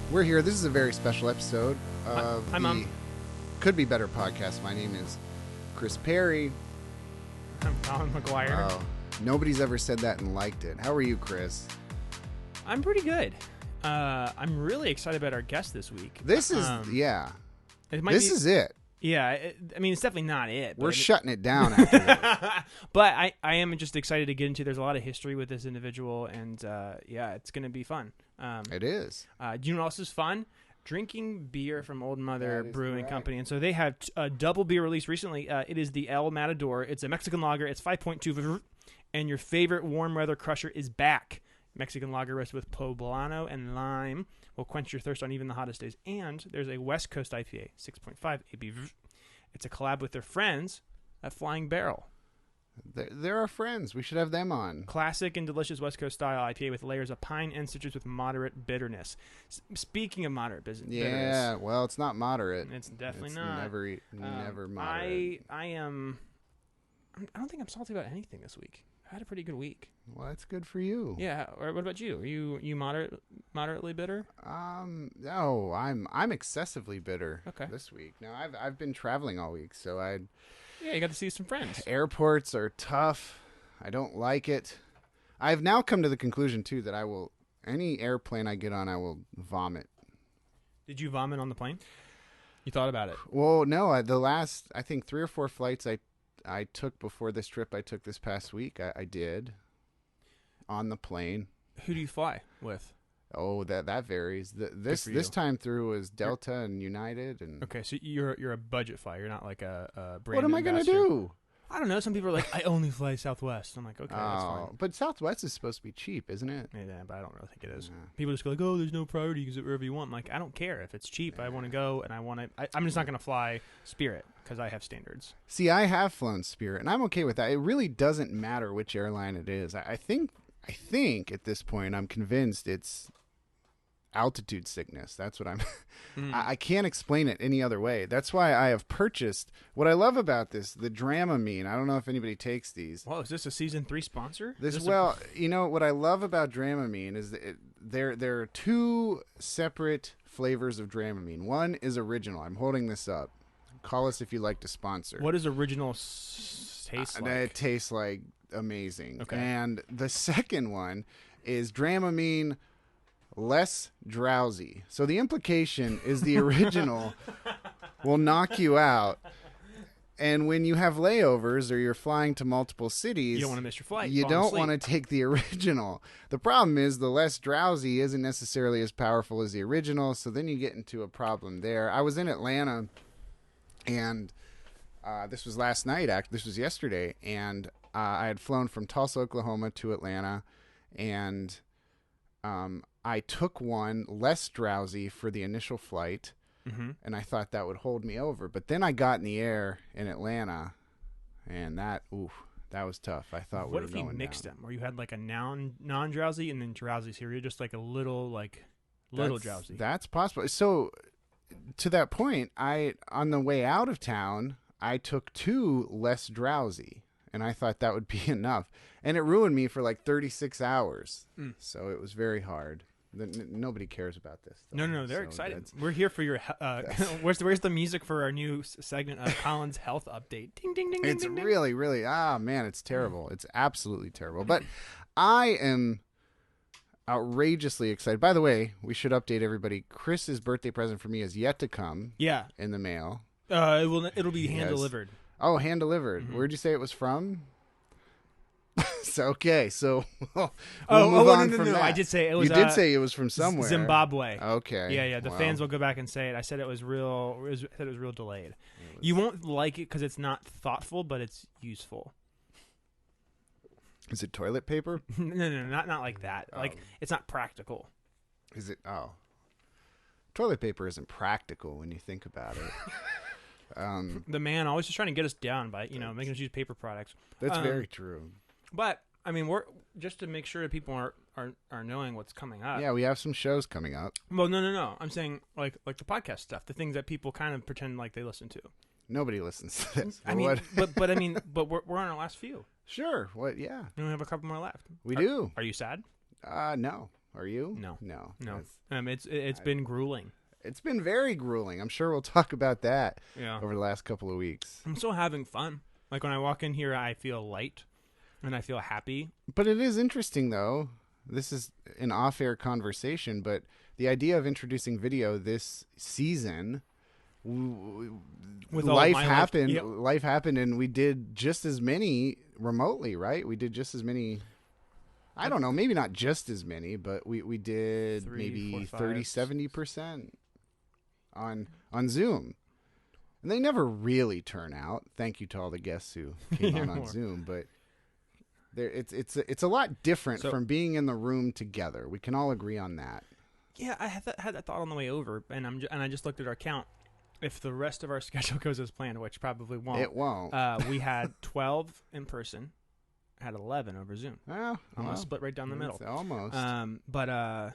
We're here. This is a very special episode of Hi, Mom. Could Be Better podcast. My name is Chris Perry. I'm Colin McGuire. Oh, nobody's ever said that and liked it. How are you, Chris? I'm pretty good. I'm really excited about our guest this week. This is, yeah. This is it. Yeah, I mean, it's definitely not it. We're shutting it down after this. But I am just excited to get into. There's a lot of history with this individual, and yeah, it's going to be fun. It is. Do you know what else is fun? Drinking beer from Old Mother Brewing correct. Company. And so they have a double beer release recently. It is the El Matador. It's a Mexican lager. It's 5.2. And your favorite warm weather crusher is back. Mexican lager roasted with poblano and lime will quench your thirst on even the hottest days. And there's a West Coast IPA, 6.5 ABV. It's a collab with their friends at Flying Barrel. They're our friends. We should have them on. Classic and delicious West Coast style IPA with layers of pine and citrus with moderate bitterness. Speaking of moderate bitterness. Yeah, well, it's not moderate. It's definitely it's not. Never moderate. I don't think I'm salty about anything this week. I had a pretty good week. Well, that's good for you. Yeah. Or what about you? Are you moderately bitter? No, I'm excessively bitter. Okay. This week. Now I've been traveling all week, so Yeah, you got to see some friends. Airports are tough. I don't like it. I've now come to the conclusion too that any airplane I get on, I will vomit. Did you vomit on the plane? You thought about it? Well, no. The last, I think 3 or 4 flights I took before this trip I took this past week, I did on the plane. Who do you fly with? Oh, that varies. This time through was Delta and United. And okay, so you're a budget flyer. You're not like a brand. What am I gonna do? I don't know. Some people are like, I only fly Southwest. I'm like, okay, that's fine. But Southwest is supposed to be cheap, isn't it? Yeah, but I don't really think it is. Yeah. People just go like, oh, there's no priority. You can sit wherever you want. I'm like, I don't care if it's cheap. I want to go, and I'm just not going to fly Spirit because I have standards. See, I have flown Spirit, and I'm okay with that. It really doesn't matter which airline it is. I think at this point, I'm convinced it's altitude sickness. That's what I'm I can't explain it any other way. That's why I have purchased what I love about this, the Dramamine. I don't know if anybody takes these. Well, is this a season 3 sponsor? You know what I love about Dramamine is that there are 2 separate flavors of Dramamine. One is original. I'm holding this up. Call us if you'd like to sponsor. What does original taste like? It tastes like amazing. Okay. And the second one is Dramamine less drowsy. So the implication is the original will knock you out. And when you have layovers or you're flying to multiple cities, you don't want to miss your flight. You don't want to take the original. The problem is the less drowsy isn't necessarily as powerful as the original. So then you get into a problem there. I was in Atlanta, and this was last night. This was yesterday. And I had flown from Tulsa, Oklahoma to Atlanta. And I took one less drowsy for the initial flight, and I thought that would hold me over. But then I got in the air in Atlanta, and that was tough. I thought what if you mixed them, or you had like a non-drowsy and then drowsy? So you're just like a little drowsy. That's possible. So to that point, on the way out of town, I took 2 less drowsy. And I thought that would be enough. And it ruined me for like 36 hours. So it was very hard. Nobody cares about this. No, they're excited. We're here for your... where's the music for our new segment, Colin's Health Update? Ding, ding, ding, it's ding, ding, really, really... man, it's terrible. It's absolutely terrible. But I am outrageously excited. By the way, we should update everybody. Chris's birthday present for me is yet to come. Yeah. In the mail. It'll be hand-delivered. Oh, hand-delivered. Where'd you say it was from? Okay, so we'll move on from that. I did say it was. You did say it was from somewhere. Zimbabwe. Okay. Yeah. The fans will go back and say it. I said it was real. I said it was real delayed. You won't like it because it's not thoughtful, but it's useful. Is it toilet paper? No, not like that. Like it's not practical. Is it? Oh, toilet paper isn't practical when you think about it. The man always just trying to get us down by making us use paper products. That's very true. But I mean, we're just to make sure that people are knowing what's coming up. Yeah, we have some shows coming up. Well, no. I'm saying like the podcast stuff, the things that people kind of pretend like they listen to. Nobody listens to this. I mean, but we're on our last few. Sure. What? Yeah. We only have a couple more left. We do. Are you sad? No. Are you? No. No. No. It's been grueling. It's been very grueling. I'm sure we'll talk about that Yeah. over the last couple of weeks. I'm still having fun. Like when I walk in here, I feel light and I feel happy. But it is interesting, though. This is an off-air conversation, but the idea of introducing video this season, With life all my happened. Yep. Life happened, and we did just as many remotely, right? We did just as many. I don't know, maybe not just as many, but we did 3, maybe 4, 5, 30, 70% on Zoom. And they never really turn out. Thank you to all the guests who came on Zoom, but it's a lot different from being in the room together. We can all agree on that. Yeah, I had that thought on the way over, and I just looked at our count. If the rest of our schedule goes as planned, which probably won't, it won't. We had 12 in person, had 11 over Zoom. Well, almost split right down the middle. Almost. I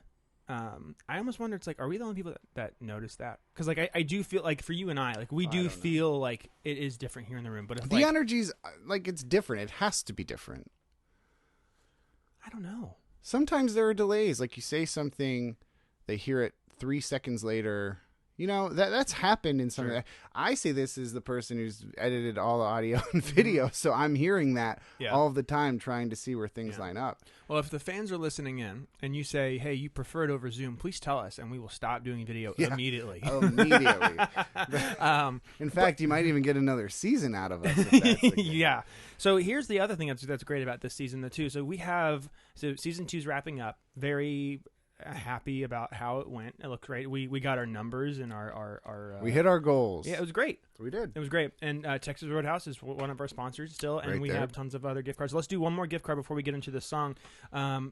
almost wonder, it's like, are we the only people that notice that? Because like I do feel like for you and I, like we do feel like it is different here in the room. But if the energy's like it's different. It has to be different. I don't know. Sometimes there are delays. Like you say something, they hear it 3 seconds later. You know, that's happened in some of that. I say this as the person who's edited all the audio and video, so I'm hearing that all the time trying to see where things line up. Well, if the fans are listening in and you say, hey, you prefer it over Zoom, please tell us, and we will stop doing video immediately. Immediately. In fact, you might even get another season out of us. If that's the case. Yeah. So here's the other thing that's great about this season, too. So season 2's wrapping up. Very happy about how it went. It looked great. We got our numbers and our we hit our goals. Yeah, it was great. We did. It was great. And Texas Roadhouse is one of our sponsors still, and we have tons of other gift cards. Let's do one more gift card before we get into this song.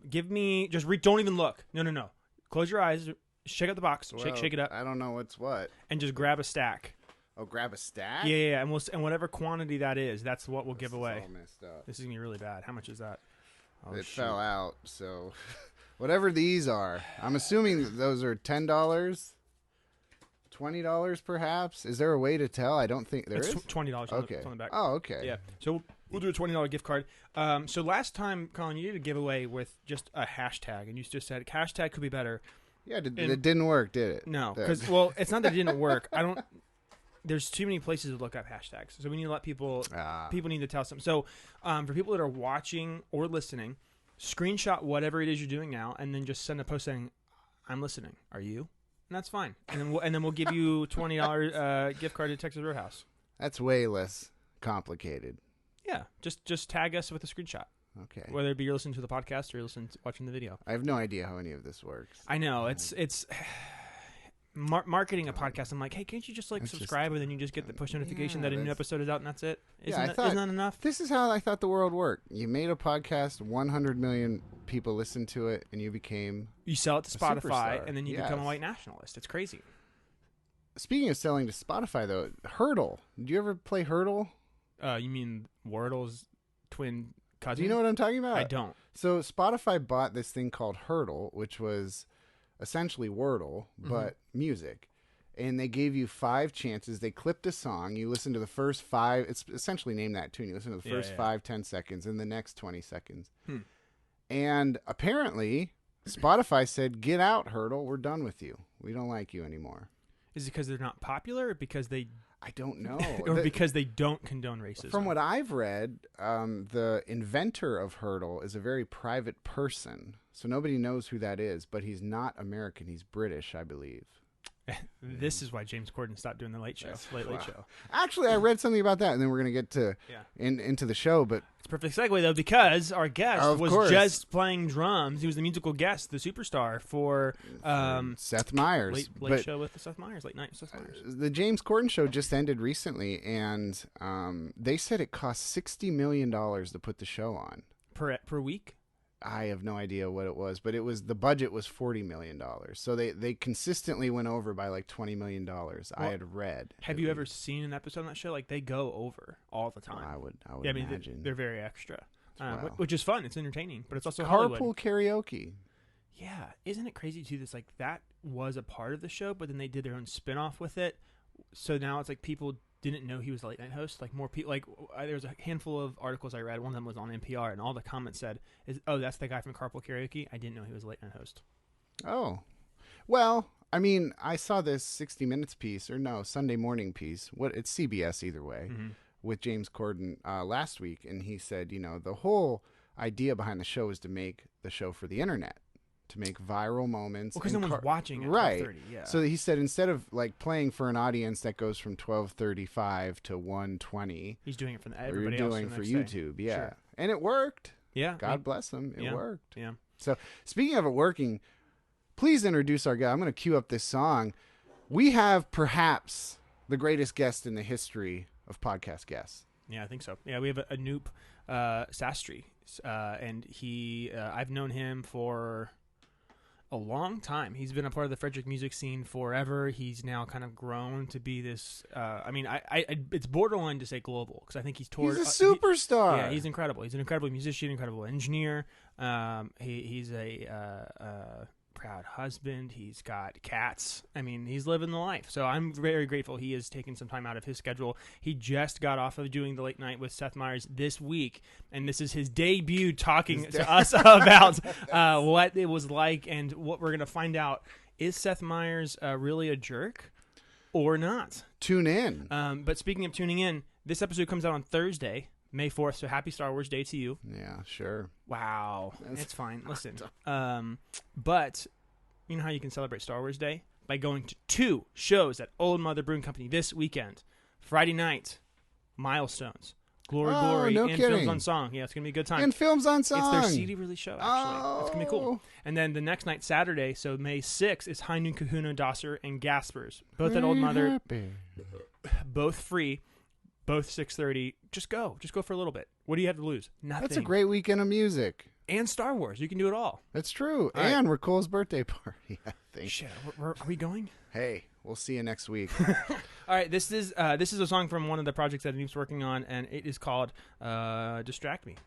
Give me just don't even look. No. Close your eyes. Shake out the box. Well, shake it up. I don't know what's what. And just grab a stack. Oh, grab a stack? Yeah. And whatever quantity that is, that's what we'll give away. All messed up. This is gonna be really bad. How much is that? Oh, it fell out. So. Whatever these are, I'm assuming those are $10, $20 perhaps. Is there a way to tell? I don't think there is. $20 okay. on the back. Oh, okay. Yeah. So we'll do a $20 gift card. So last time, Colin, you did a giveaway with just a hashtag, and you just said hashtag could be better. Yeah, it didn't work, did it? No, because it's not that it didn't work. There's too many places to look up hashtags, so we need to let people. People need to tell something. So for people that are watching or listening, screenshot whatever it is you're doing now, and then just send a post saying, "I'm listening. Are you?" And that's fine. And then we'll give you $20 gift card to Texas Roadhouse. That's way less complicated. Yeah, just tag us with a screenshot. Okay. Whether it be you're listening to the podcast or you're watching the video. I have no idea how any of this works. I know it's marketing a podcast. I'm like, hey, can't you just subscribe and then you just get the push notification that a new episode is out and that's it? Isn't that enough? This is how I thought the world worked. You made a podcast, 100 million people listened to it, and you sell it to Spotify, superstar. And then you become a white nationalist. It's crazy. Speaking of selling to Spotify, though, Hurdle. Do you ever play Hurdle? You mean Wordle's twin cousin? Do you know what I'm talking about? I don't. So Spotify bought this thing called Hurdle, which was essentially Wordle, but music. And they gave you 5 chances. They clipped a song. You listen to the first 5. It's essentially named that tune. You listen to the first 5-10 seconds and the next 20 seconds. And apparently, Spotify said, get out, Hurdle. We're done with you. We don't like you anymore. Is it because they're not popular or because they... I don't know. Or because they don't condone racism? From what I've read, the inventor of Hurdle is a very private person. So nobody knows who that is, but he's not American. He's British, I believe. This is why James Corden stopped doing the Late Show. Late Show. Actually, I read something about that, and then we're going to get to into the show. But it's a perfect segue, though, because our guest was just playing drums. He was the musical guest, the superstar for Seth Myers. Late Show with Seth Myers, Late Night with Seth Myers. The James Corden show just ended recently, and they said it cost $60 million to put the show on. Per week? I have no idea what it was, but the budget was $40 million. So they consistently went over by like $20 million. I had read. Have you ever seen an episode on that show? Like they go over all the time. I would imagine. They're very extra, which is fun. It's entertaining, but it's also carpool Hollywood. Karaoke. Yeah, isn't it crazy too? That was a part of the show, but then they did their own spin-off with it. So now it's like people didn't know he was a late night host. Like more people, like there was a handful of articles I read. One of them was on NPR, and all the comments said, "Oh, that's the guy from Carpool Karaoke." I didn't know he was a late night host. Oh, well, I mean, I saw this 60 Minutes piece, or no, Sunday Morning piece. It's CBS either way, with James Corden last week, and he said, the whole idea behind the show is to make the show for the internet, to make viral moments. Well, because no one's watching at right. 12:30. Yeah. So he said instead of like playing for an audience that goes from 12:35 to 1:20, he's doing it for everybody else. Doing for YouTube. Day. Yeah, sure. And it worked. Yeah. God bless him. It worked. Yeah. So speaking of it working, please introduce our guest. I'm going to cue up this song. We have perhaps the greatest guest in the history of podcast guests. Yeah, I think so. Yeah, we have Anup Sastry, and I've known him for a long time. He's been a part of the Frederick music scene forever. He's now kind of grown to be this. It's borderline to say global because I think he's toured. He's a superstar. Yeah, he's incredible. He's an incredible musician, incredible engineer. He's a proud husband. He's got cats. I mean, he's living the life. So I'm very grateful he has taken some time out of his schedule. He just got off of doing the Late Night with Seth Myers this week, and this is his debut talking to us about what it was like and what we're going to find out. Is Seth Myers really a jerk or not? Tune in. But speaking of tuning in, this episode comes out on Thursday, May 4th, so happy Star Wars Day to you. Yeah, sure. Wow. It's fine. Listen. But you know how you can celebrate Star Wars Day? By going to 2 shows at Old Mother Brewing Company this weekend. Friday night, Milestones. Glory, no and kidding. Films on Song. Yeah, it's going to be a good time. And Films on Song. It's their CD release show, actually. It's going to be cool. And then the next night, Saturday, so May 6th, is High Noon Kahuna, Dosser, and Gaspers. Both at Old Mother. Happy. Both free. Both 6:30. Just go for a little bit. What do you have to lose? Nothing. That's a great weekend of music. And Star Wars. You can do it all. That's true. All and Raquel's birthday party, I think. Shit, are we going? Hey, we'll see you next week. All right, this is a song from one of the projects that Anup's working on, and it is called "Distract Me." Distract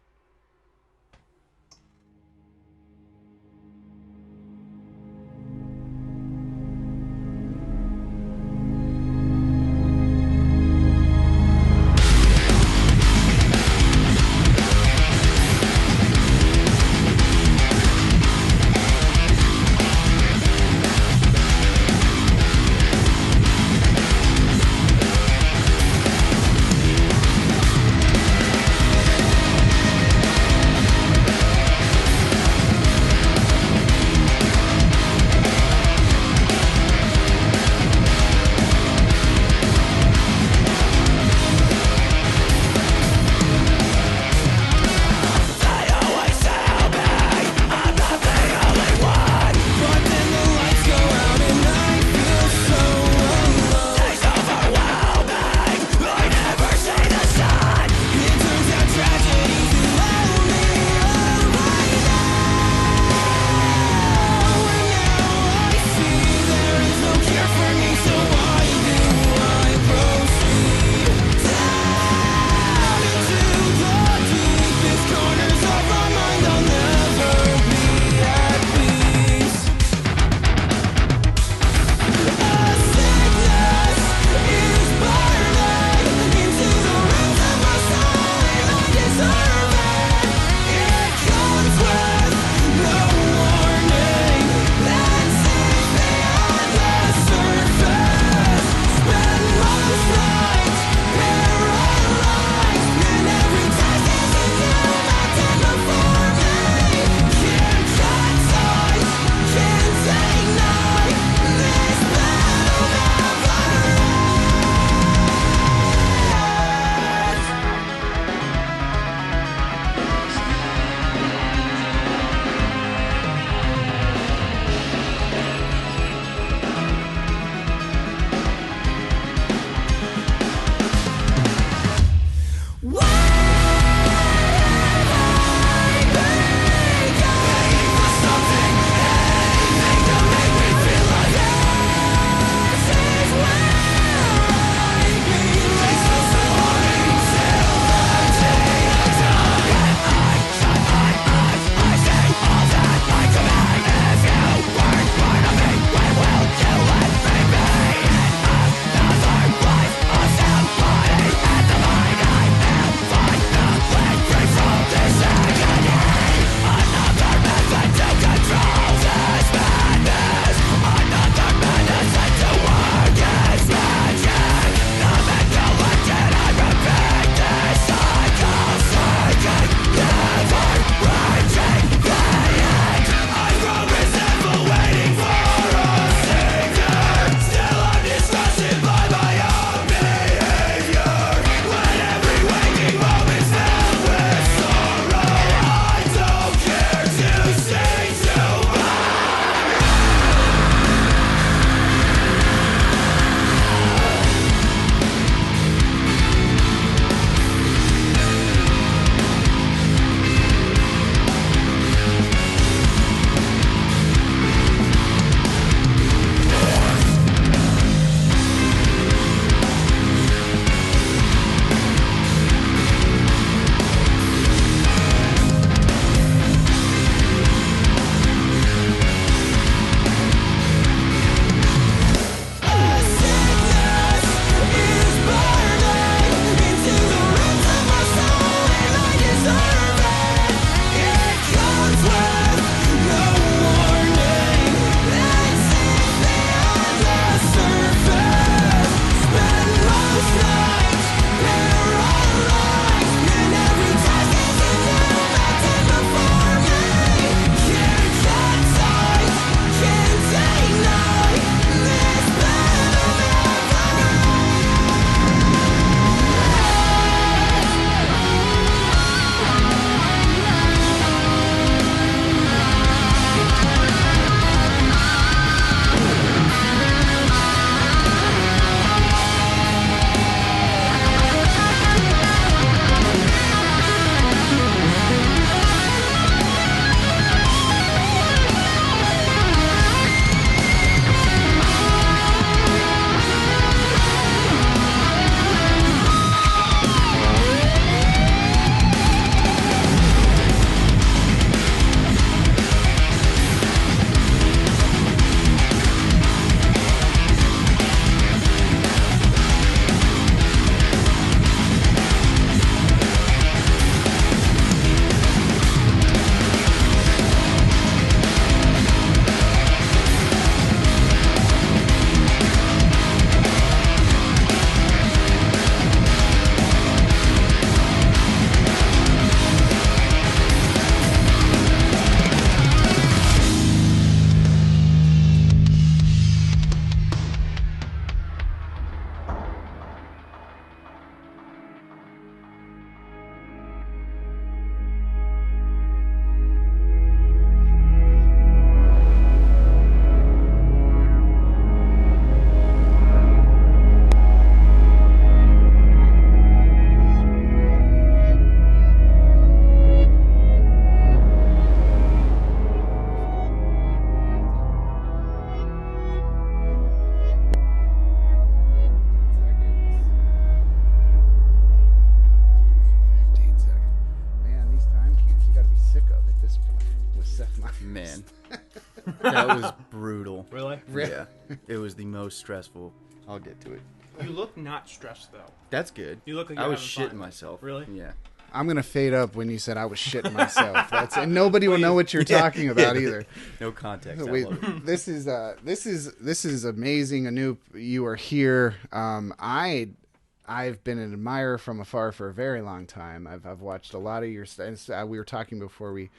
That was brutal. Really? Yeah. It was the most stressful. I'll get to it. You look not stressed though. That's good. You look like I you're was having shitting fun. myself. Really? Yeah. I'm gonna fade up when you said I was shitting myself. And nobody will know what you're talking about either. No context. Wait, I love it. this is amazing, Anup. You are here. I've been an admirer from afar for a very long time. I've watched a lot of your stuff. We were talking before we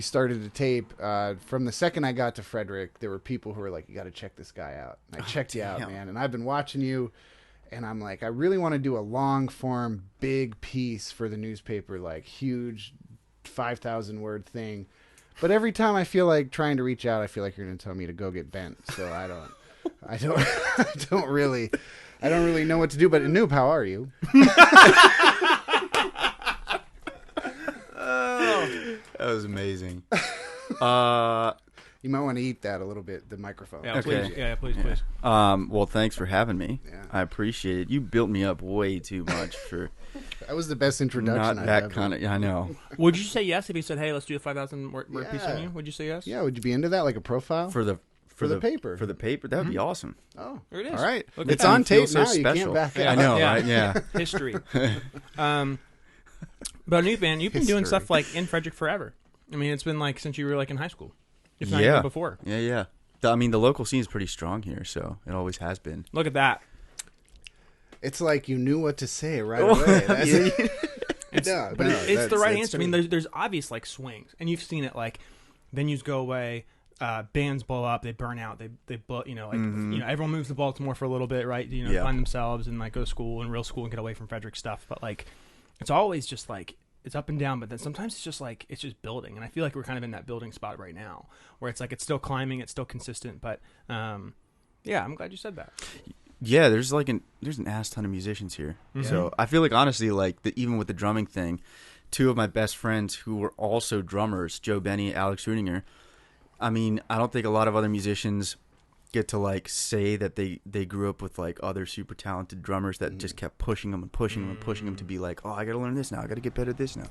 started the tape. From the second I got to Frederick, there were people who were like, "You got to check this guy out." And I checked you out, man. And I've been watching you. And I'm like, I really want to do a long form, big piece for the newspaper, like huge 5,000 word thing. But every time I feel like trying to reach out, I feel like you're going to tell me to go get bent. So I don't really know what to do. But Anup, how are you? Oh, that was amazing. You might want to eat that a little bit, the microphone. Yeah, Okay. please. Yeah, please. Well, thanks for having me. Yeah. I appreciate it. You built me up way too much for That was the best introduction not I've that ever. kind of. I know. Would you say yes if he said, "Hey, let's do a 5,000 word piece Yeah. on you"? Would you say yes? Yeah, would you be into that, like a profile? For the paper. For the paper, that would be awesome. Oh, There it is. all right. Look at It's that. on You feel tape so now. You special. can't back Yeah. out. I know, Yeah. right? Yeah. History. But Anup, man, you've been doing History. stuff like in Frederick forever. I mean, it's been like since you were like in high school, if not Yeah. even before. Yeah. I mean, the local scene is pretty strong here, so it always has been. Look at that. It's like you knew what to say right away. That's, It's No, but no, it's the that's- right that's answer. I mean, true. there's obvious like swings, and you've seen it like venues go away, bands blow up, they burn out, they blow, you know, like you know, everyone moves to Baltimore for a little bit, right? You know, Yeah. find themselves and like go to school and real school and get away from Frederick stuff. But like, it's always just like it's up and down, but then sometimes it's just like it's just building, and I feel like we're kind of in that building spot right now, where it's like it's still climbing, it's still consistent, but yeah, I'm glad you said that. Yeah, there's an ass ton of musicians here. So I feel like honestly, like even with the drumming thing, two of my best friends who were also drummers, Joe Benny, Alex Rudinger. I mean, I don't think a lot of other musicians get to like say that they grew up with like other super talented drummers that just kept pushing them and pushing them and pushing them to be like, oh, I got to learn this now, I got to get better at this now.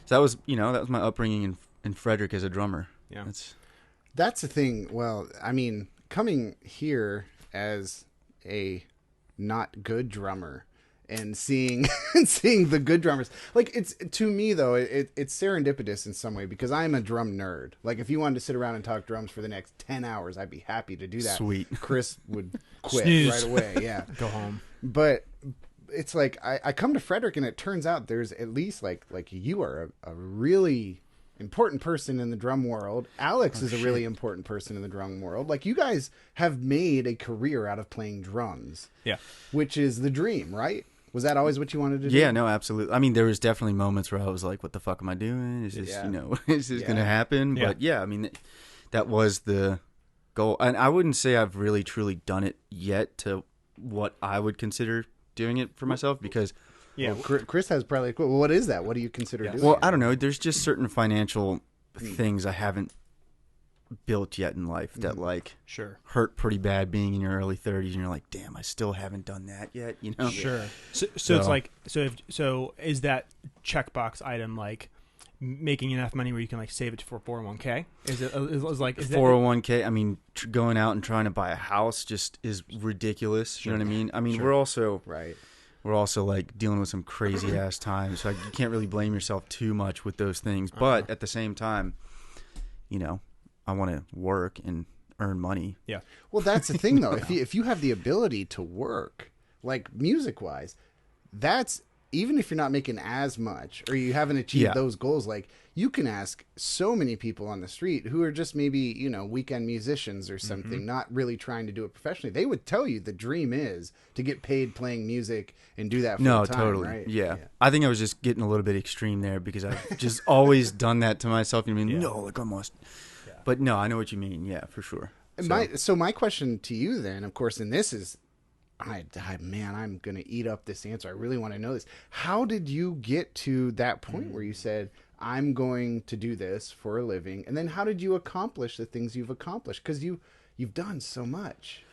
So that was my upbringing in Frederick as a drummer. Yeah. That's the thing. Well, I mean, coming here as a not good drummer and seeing the good drummers, like it's to me though, it's serendipitous in some way because I'm a drum nerd. Like if you wanted to sit around and talk drums for the next 10 hours, I'd be happy to do that. Sweet. Chris would quit Snooze. right away. Yeah. Go home. But it's like I come to Frederick and it turns out there's at least like you are a really important person in the drum world. Alex is a really important person in the drum world. Like you guys have made a career out of playing drums. Yeah. Which is the dream, right? Was that always what you wanted to do? Yeah, no, absolutely. I mean, there was definitely moments where I was like, what the fuck am I doing? Is this, is this going to happen? Yeah. But yeah, I mean, that was the goal. And I wouldn't say I've really truly done it yet to what I would consider doing it for myself because Yeah. Well, Chris has probably. Well, what is that? What do you consider doing? well, I don't know. There's just certain financial things I haven't built yet in life that like Sure. hurt pretty bad being in your early 30s and you're like, damn, I still haven't done that yet, you know? Sure. So it's like so is that checkbox item like making enough money where you can like save it for 401k? Is it is like is 401k, I mean, going out and trying to buy a house just is ridiculous. You know what I mean? I mean, we're also Right. we're also like dealing with some crazy ass times, so you can't really blame yourself too much with those things. But at the same time, you know, I want to work and earn money. Yeah. Well, that's the thing, though. If you have the ability to work, like music-wise, that's even if you're not making as much or you haven't achieved those goals, like you can ask so many people on the street who are just maybe, you know, weekend musicians or something, not really trying to do it professionally. They would tell you the dream is to get paid playing music and do that full No, time, totally. right? Yeah. I think I was just getting a little bit extreme there because I've just always done that to myself. You know what I mean? No, like almost. But no, I know what you mean. Yeah, for sure. So my question to you then, of course, and this is, man, I'm going to eat up this answer. I really want to know this. How did you get to that point where you said, I'm going to do this for a living? And then how did you accomplish the things you've accomplished? Because you've done so much.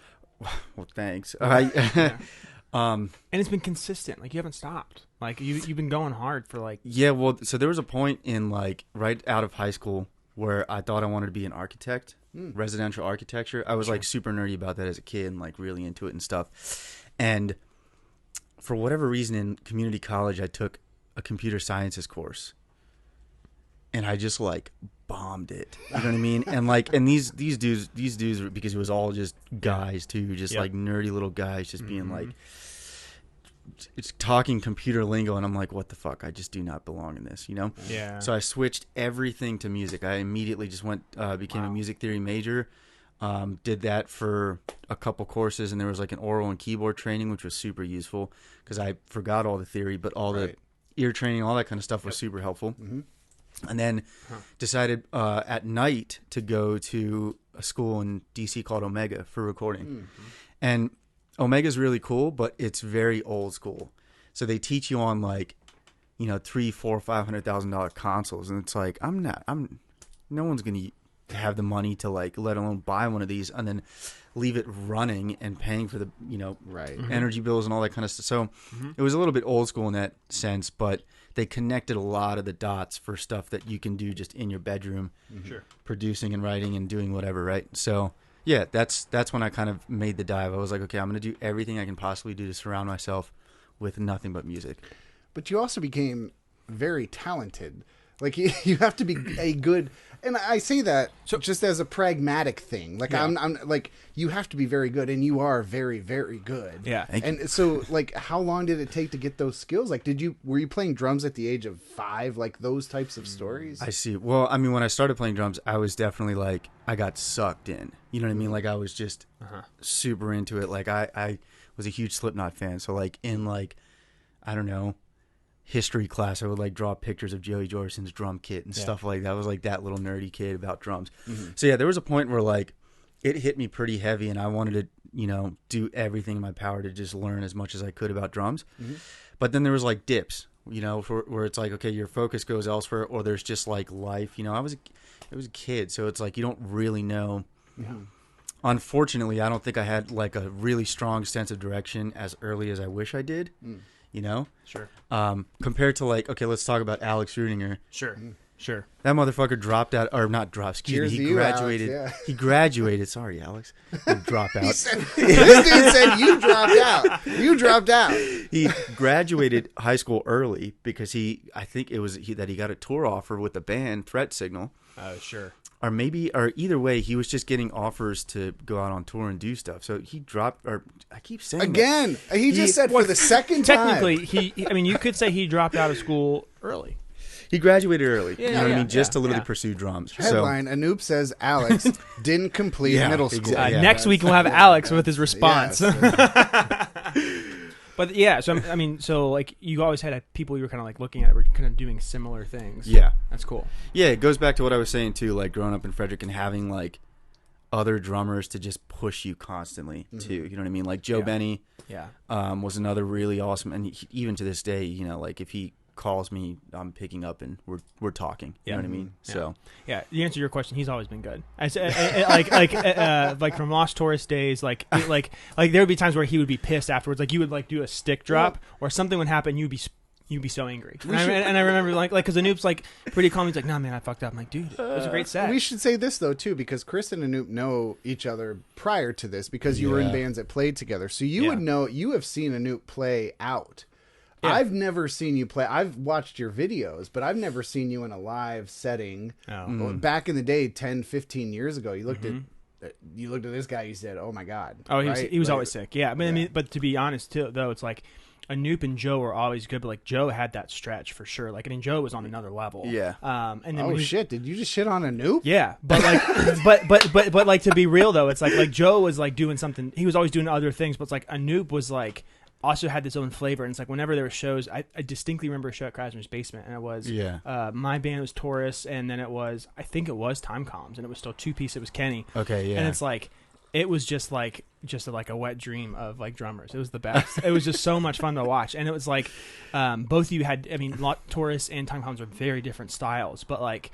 Well, thanks. And it's been consistent. Like you haven't stopped. Like you've been going hard for like Yeah, well, so there was a point in like right out of high school where I thought I wanted to be an architect, residential architecture. I was like super nerdy about that as a kid and like really into it and stuff. And for whatever reason in community college, I took a computer sciences course. And I just like bombed it. You know what I mean? And like, and these dudes, because it was all just guys too, just like nerdy little guys, just being like, it's talking computer lingo, and I'm like, what the fuck? I just do not belong in this, you know? Yeah. So I switched everything to music. I immediately just became a music theory major. Did that for a couple courses, and there was like an oral and keyboard training, which was super useful because I forgot all the theory, but all the ear training, all that kind of stuff was super helpful. And then decided at night to go to a school in DC called Omega for recording. And Omega's really cool, but it's very old school. So they teach you on like, you know, $300,000, $400,000, $500,000 consoles, and it's like no one's gonna have the money to like, let alone buy one of these and then leave it running and paying for the, you know, energy bills and all that kind of stuff. So it was a little bit old school in that sense, but they connected a lot of the dots for stuff that you can do just in your bedroom, producing and writing and doing whatever, right? So yeah, that's when I kind of made the dive. I was like, okay, I'm going to do everything I can possibly do to surround myself with nothing but music. But you also became very talented. Like you have to be a good, and I say that just as a pragmatic thing. Like I'm like, you have to be very good, and you are very, very good. Yeah. And so like, how long did it take to get those skills? Like, were you playing drums at the age of 5? Like those types of stories? I see. Well, I mean, when I started playing drums, I was definitely like, I got sucked in. You know what I mean? Like I was just super into it. Like I was a huge Slipknot fan. So like in like, I don't know, history class, I would like draw pictures of Joey Jordison's drum kit and stuff like that. I was like that little nerdy kid about drums. So yeah, there was a point where like it hit me pretty heavy, and I wanted to, you know, do everything in my power to just learn as much as I could about drums. But then there was like dips, you know, where it's like, okay, your focus goes elsewhere, or there's just like life. You know, I was a kid, so it's like you don't really know. Unfortunately, I don't think I had like a really strong sense of direction as early as I wish I did. You know? Sure. Compared to like, okay, let's talk about Alex Rudinger. Sure. That motherfucker dropped out, or not dropped, excuse me. He graduated. Alex, He graduated. Sorry, Alex. He dropped out. This dude said you dropped out. You dropped out. He graduated high school early because I think it was that he got a tour offer with the band Threat Signal. Oh, sure. Or either way, he was just getting offers to go out on tour and do stuff. So he dropped, or I keep saying again. That. He just said for the second time. Technically, I mean, you could say he dropped out of school early. He graduated early. Yeah, you know what I mean? Just to literally yeah. pursue drums. Headline, Anoop says Alex didn't complete middle school. Yeah. Next week we'll have Alex with his response. Yes. But yeah, so I mean, so like you always had people you were kind of like looking at were kind of doing similar things. Yeah. That's cool. Yeah, it goes back to what I was saying too, like growing up in Frederick and having like other drummers to just push you constantly too. You know what I mean? Like Joe Benny was another really awesome, and even to this day, you know, like if he calls me, I'm picking up and we're talking. You know what I mean? So yeah, the answer to your question, he's always been good. I said like from Lost Taurus days, like there would be times where he would be pissed afterwards. Like you would like do a stick drop or something would happen, you'd be so angry. And I remember like because Anoop's like pretty calm. He's like, "Nah, man, I fucked up." I'm like, "Dude, it was a great set." We should say this though too, because Chris and Anoop know each other prior to this because you were in bands that played together. So you would know. You have seen Anoop play out. Yeah. I've never seen you play. I've watched your videos, but I've never seen you in a live setting. Back in the day, 10, 15 years ago, you looked at this guy, you said, "Oh my God." Oh, he was always sick. Yeah. I mean, but to be honest too, though, it's like Anoop and Joe were always good, but like Joe had that stretch for sure. Like, I mean, Joe was on another level. Yeah. And then shit! Did you just shit on Anoop? Yeah, but like, but like to be real though, it's like Joe was like doing something. He was always doing other things, but it's like Anoop was like also had its own flavor. And it's like whenever there were shows, I distinctly remember a show at Krasner's Basement, and it was my band was Taurus, and then I think it was Time Comms, and it was still 2-piece. It was Kenny. Okay, yeah. And it's like it was just like a wet dream of like drummers. It was the best. It was just so much fun to watch, and it was like both of you had. I mean, Taurus and Time Comms are very different styles, but like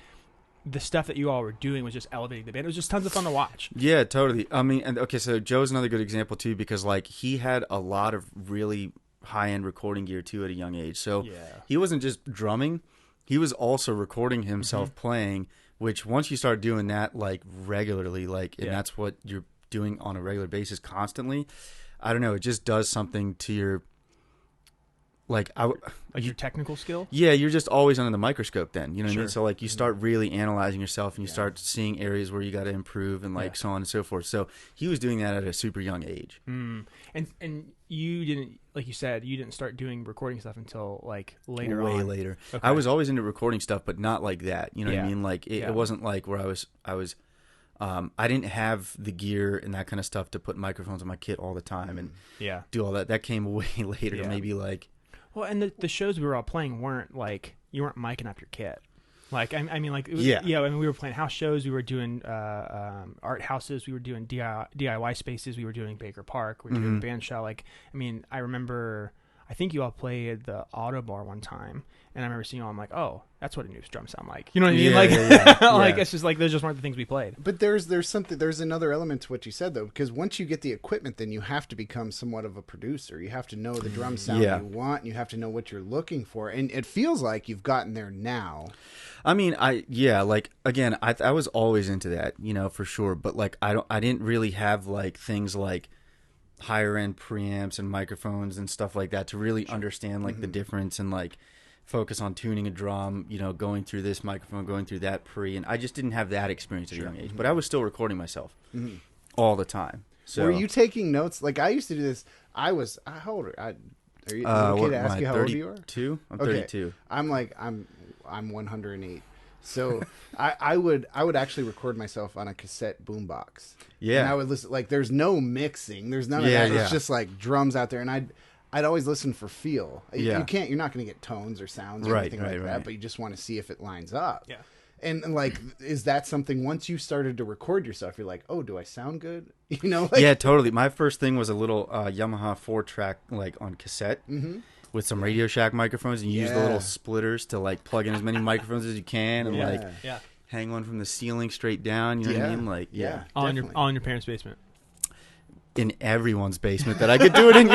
the stuff that you all were doing was just elevating the band. It was just tons of fun to watch. Yeah, totally. I mean, and okay, so Joe's another good example too, because like he had a lot of really high-end recording gear too at a young age. So he wasn't just drumming; he was also recording himself playing which once you start doing that like regularly, like, and Yeah. that's what you're doing on a regular basis constantly, I don't know, it just does something to your, like, Like your technical skill? yeah, you're just always under the microscope then, you know what I mean? Sure. So like you start really analyzing yourself, and you Yeah. start seeing areas where you got to improve, and like Yeah. so on and so forth. So he was doing that at a super young age. And you didn't, like you said, you didn't start doing recording stuff until like later Way on. later. Okay. I was always into recording stuff, but not like that. You know what Yeah. I mean? Like it, Yeah. it wasn't like where I was I didn't have the gear and that kind of stuff to put microphones on my kit all the time and Yeah. do all that. That came way later, Yeah. maybe like. Well, and the shows we were all playing weren't like, you weren't micing up your kit. Like, I mean, like, it was, Yeah. I mean, we were playing house shows, we were doing art houses, we were doing DIY spaces, we were doing Baker Park, we were doing band shell. Like, I mean, I remember, I think you all played the Auto Bar one time, and I remember seeing you all, I'm like, oh, that's what a Noob's drums sound like. You know what I mean? Yeah, Like, yeah. like Yeah. it's just like, those just weren't the things we played. But there's another element to what you said though, because once you get the equipment, then you have to become somewhat of a producer. You have to know the drum sound Yeah. you want, and you have to know what you're looking for. And it feels like you've gotten there now. I mean, like again, I was always into that, you know, for sure. But like, I didn't really have like things like higher end preamps and microphones and stuff like that to really understand like the difference and like focus on tuning a drum, you know, going through this microphone, going through that pre, and I just didn't have that experience at a young age. But I was still recording myself all the time. So Were you taking notes? Like I used to do this. How old are you okay to ask you how old you are? 32? I'm Okay. 32. I'm 108. So I would actually record myself on a cassette boombox. Yeah. And I would listen, like there's no mixing. There's none of Yeah, that. yeah. It's just like drums out there. And I'd always listen for feel. Yeah. You're not going to get tones or sounds or Right, anything like right, that, right. but you just want to see if it lines up. Yeah. And like, is that something once you started to record yourself, you're like, oh, do I sound good? You know? Like, Yeah, totally. My first thing was a little Yamaha 4-track like on cassette with some Radio Shack microphones, and you use the Yeah. little splitters to like plug in as many microphones as you can, and Yeah. like Yeah. hang one from the ceiling straight down. You know what I mean? Like Yeah. On Definitely. your parents' basement. in everyone's basement that I could do it in.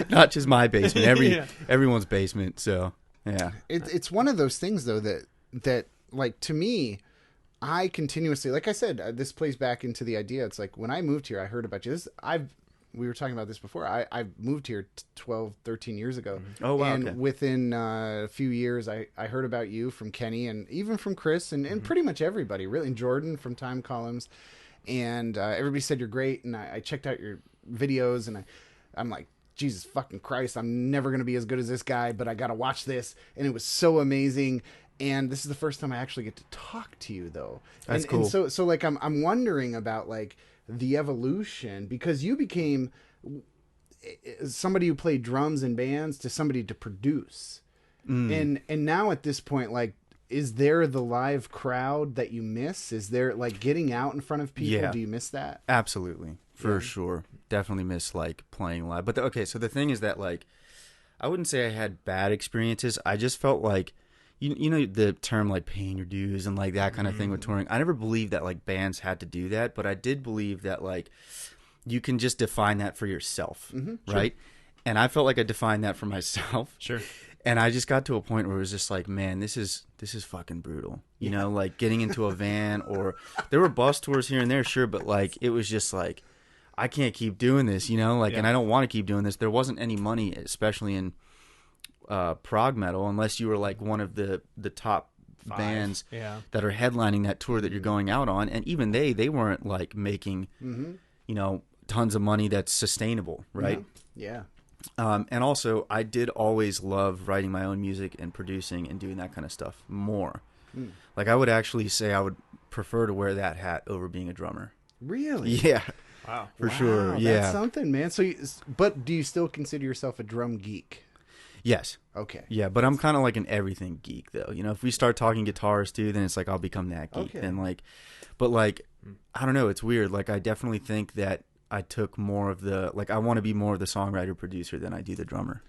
Not just my basement, Yeah. everyone's basement. So yeah, It's one of those things though that like to me, I continuously, like I said, this plays back into the idea. It's like when I moved here, I heard about you. We were talking about this before. I moved here 12, 13 years ago. Oh, wow, And okay. within a few years, I heard about you from Kenny and even from Chris and pretty much everybody, really, and Jordan from Time Columns. And everybody said you're great. And I checked out your videos, and I'm like, Jesus fucking Christ, I'm never going to be as good as this guy, but I got to watch this. And it was so amazing. And this is the first time I actually get to talk to you, though. That's And cool. so like, I'm wondering about like the evolution, because you became somebody who played drums in bands to somebody to produce. And now at this point, like, is there the live crowd that you miss? Is there like getting out in front of people? Yeah. Do you miss that? absolutely, for Yeah. sure. Definitely miss like playing live. But okay, so the thing is that like, I wouldn't say I had bad experiences. I just felt like, you know the term like paying your dues and like that kind of thing with touring. I never believed that like bands had to do that, but I did believe that like you can just define that for yourself, right? And I felt like I defined that for myself. Sure. And I just got to a point where it was just like, man, this is fucking brutal. You know, like getting into a van, or there were bus tours here and there, sure, but like it was just like, I can't keep doing this, you know, like, and I don't want to keep doing this. There wasn't any money, especially in prog metal, unless you were like one of the top bands Yeah. that are headlining that tour that you're going out on, and even they weren't like making, you know, tons of money that's sustainable, right? Yeah. And also, I did always love writing my own music and producing and doing that kind of stuff more. Like, I would actually say I would prefer to wear that hat over being a drummer. Really? Yeah, Wow. for sure. Wow, Yeah. That's something, man. So, but do you still consider yourself a drum geek? Yes. Okay. Yeah, but I'm kind of like an everything geek, though. You know, if we start talking guitars too, then it's like I'll become that geek. Okay. Then like, but like, I don't know. It's weird. Like, I definitely think that I took more of the, like, I want to be more of the songwriter producer than I do the drummer.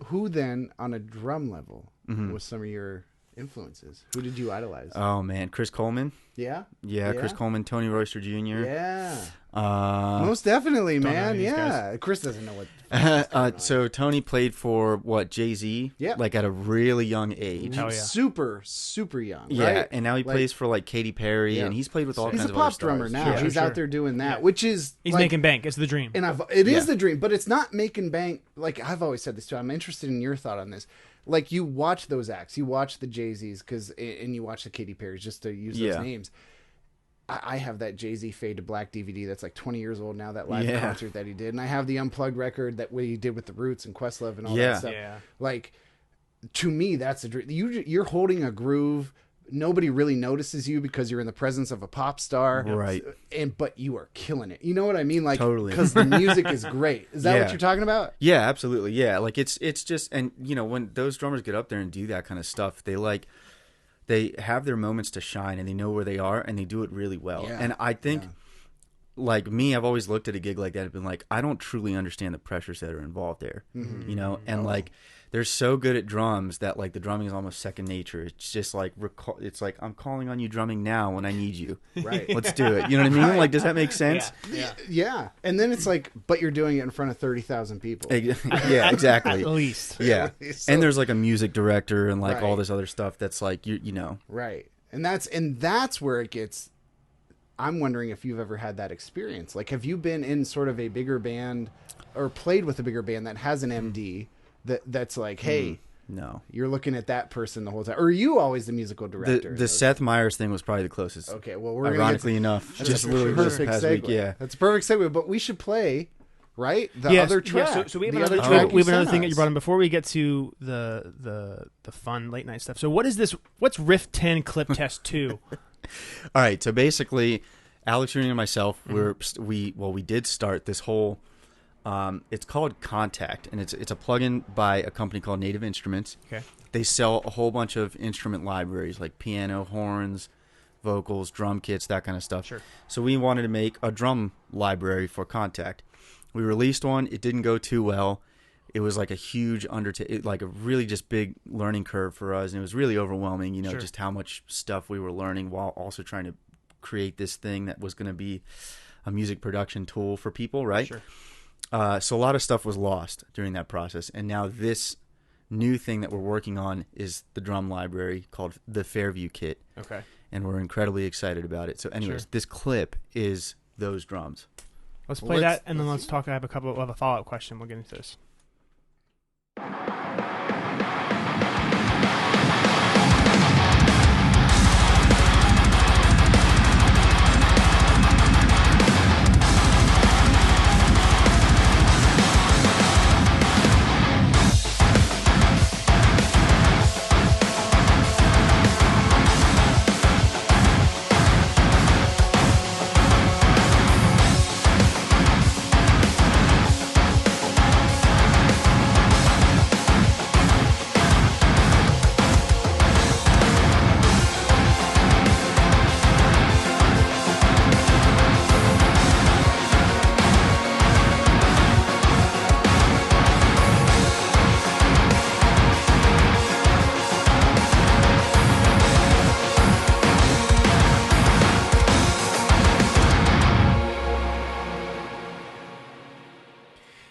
Who then, on a drum level, was some of your influences? Who did you idolize? Oh man, Chris Coleman. Yeah? Yeah, Chris Coleman, Tony Royster Jr. Yeah. Most definitely, know man. any of these Yeah. Chris doesn't know what. So Tony played for Jay-Z? Yeah. Like at a really young age. Hell yeah. Super, super young. Yeah, right? and now he plays for like Katy Perry, Yeah. and he's played with all He's kinds a of other pop drummer stars. now. Sure, He's sure. out there doing that, Yeah. which is He's like, making bank. It's the dream. And it is Yeah. the dream, but it's not making bank. Like I've always said this too. I'm interested in your thought on this. Like you watch those acts, you watch the Jay-Z's, and you watch the Katy Perry's, just to use those names. I have that Jay-Z Fade to Black DVD that's like 20 years old now, that live concert that he did. And I have the Unplugged record that he did with the Roots and Questlove and all that stuff. Yeah. Like, to me, that's a dream. You're holding a groove. Nobody really notices you because you're in the presence of a pop star. Right. But you are killing it. You know what I mean? Like, Totally. because the music is great. Is that Yeah. what you're talking about? Yeah, absolutely. Yeah, like it's just, and you know, when those drummers get up there and do that kind of stuff, they have their moments to shine, and they know where they are, and they do it really well. Yeah. And I think, like me, I've always looked at a gig like that and been like, I don't truly understand the pressures that are involved there, you know? And like, they're so good at drums that like the drumming is almost second nature. It's just like, it's like, I'm calling on you drumming now when I need you. Right. Let's do it. You know what I mean? Like, does that make sense? Yeah. And then it's like, but you're doing it in front of 30,000 people. Yeah, exactly. At least. Yeah. So- And there's like a music director and like all Right. this other stuff that's like, you know. Right. And that's where it gets. I'm wondering if you've ever had that experience. Like, have you been in sort of a bigger band or played with a bigger band that has an MD that's like, hey, No. you're looking at that person the whole time? Or are you always the musical director? The Seth Myers thing was probably the closest. Okay, well, we're Ironically enough, That's just a literally this perfect past segue. week, yeah. That's a perfect segue. But we should play, right? The Yes, other track. Yeah, so we have The another, other track we have you another sent thing that you us. brought in before we get to the fun late night stuff. So what is this? What's Riff 10 Clip Test 2? All right, so basically, Alex Rooney and myself, we did start this whole. It's called Contact, and it's a plugin by a company called Native Instruments. Okay. They sell a whole bunch of instrument libraries like piano, horns, vocals, drum kits, that kind of stuff. Sure. So we wanted to make a drum library for Contact. We released one. It didn't go too well. It was like a huge undertaking, like a really just big learning curve for us, and it was really overwhelming, you know, Sure. just how much stuff we were learning while also trying to create this thing that was going to be a music production tool for people, right? Sure. So a lot of stuff was lost during that process, and now this new thing that we're working on is the drum library called the Fairview Kit, Okay. and we're incredibly excited about it. So anyways, Sure. this clip is those drums. Let's play that, and then let's talk. I have a follow-up question. We'll get into this.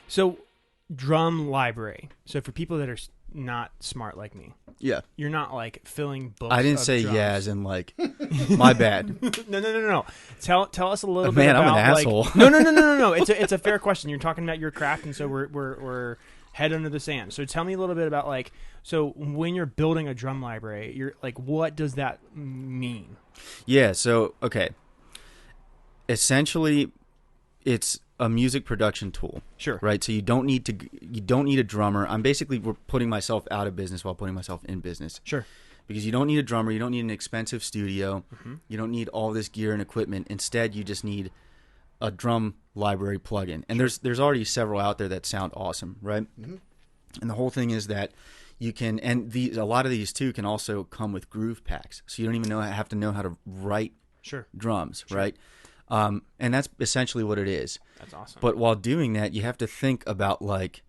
So, drum library. So for people that are not smart like me, Yeah. you're not like filling books. I didn't of say drums. yeah as in like, my bad. No. Tell us a little bit Man, about I'm an like, asshole. No. It's a fair question. You're talking about your craft, and so we're head under the sand. So tell me a little bit about like, so when you're building a drum library, you're like, what does that mean? Yeah, so okay. Essentially, it's a music production tool. Sure. Right? So you don't need a drummer. We're putting myself out of business while putting myself in business. Sure. Because you don't need a drummer, you don't need an expensive studio. Mm-hmm. You don't need all this gear and equipment. Instead, you just need a drum library plugin. And there's already several out there that sound awesome, right? Mm-hmm. And the whole thing is that you can, and a lot of these too can also come with groove packs. So you don't even have to know how to write Sure. drums, right? And that's essentially what it is. That's awesome. But while doing that, you have to think about like,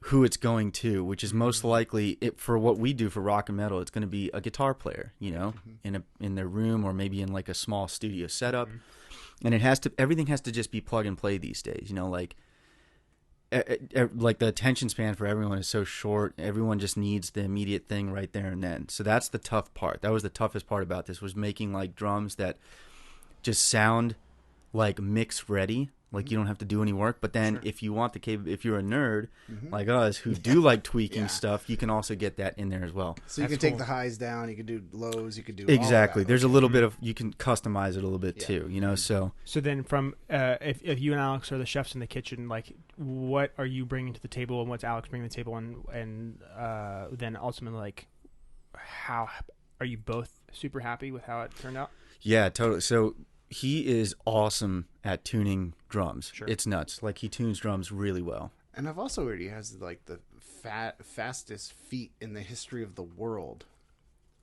who it's going to, which is most likely for what we do for rock and metal. It's going to be a guitar player, in their room or maybe in like a small studio setup, and everything has to just be plug and play these days. Like the attention span for everyone is so short. Everyone just needs the immediate thing right there and then. So that's the tough part. That was the toughest part about this, was making like drums that just sound like mix ready. Like you don't have to do any work, but then if you want if you're a nerd like us who do like tweaking stuff, you can also get that in there as well. So you can take the highs down, you can do lows, you can do exactly. all of that. There's a little bit of, you can customize it a little bit too, So then from if you and Alex are the chefs in the kitchen, like what are you bringing to the table, and what's Alex bringing to the table, and then ultimately like how are you both super happy with how it turned out? Yeah, totally. So he is awesome at tuning drums. Sure. It's nuts. Like he tunes drums really well. And I've also heard he has like the fastest feet in the history of the world.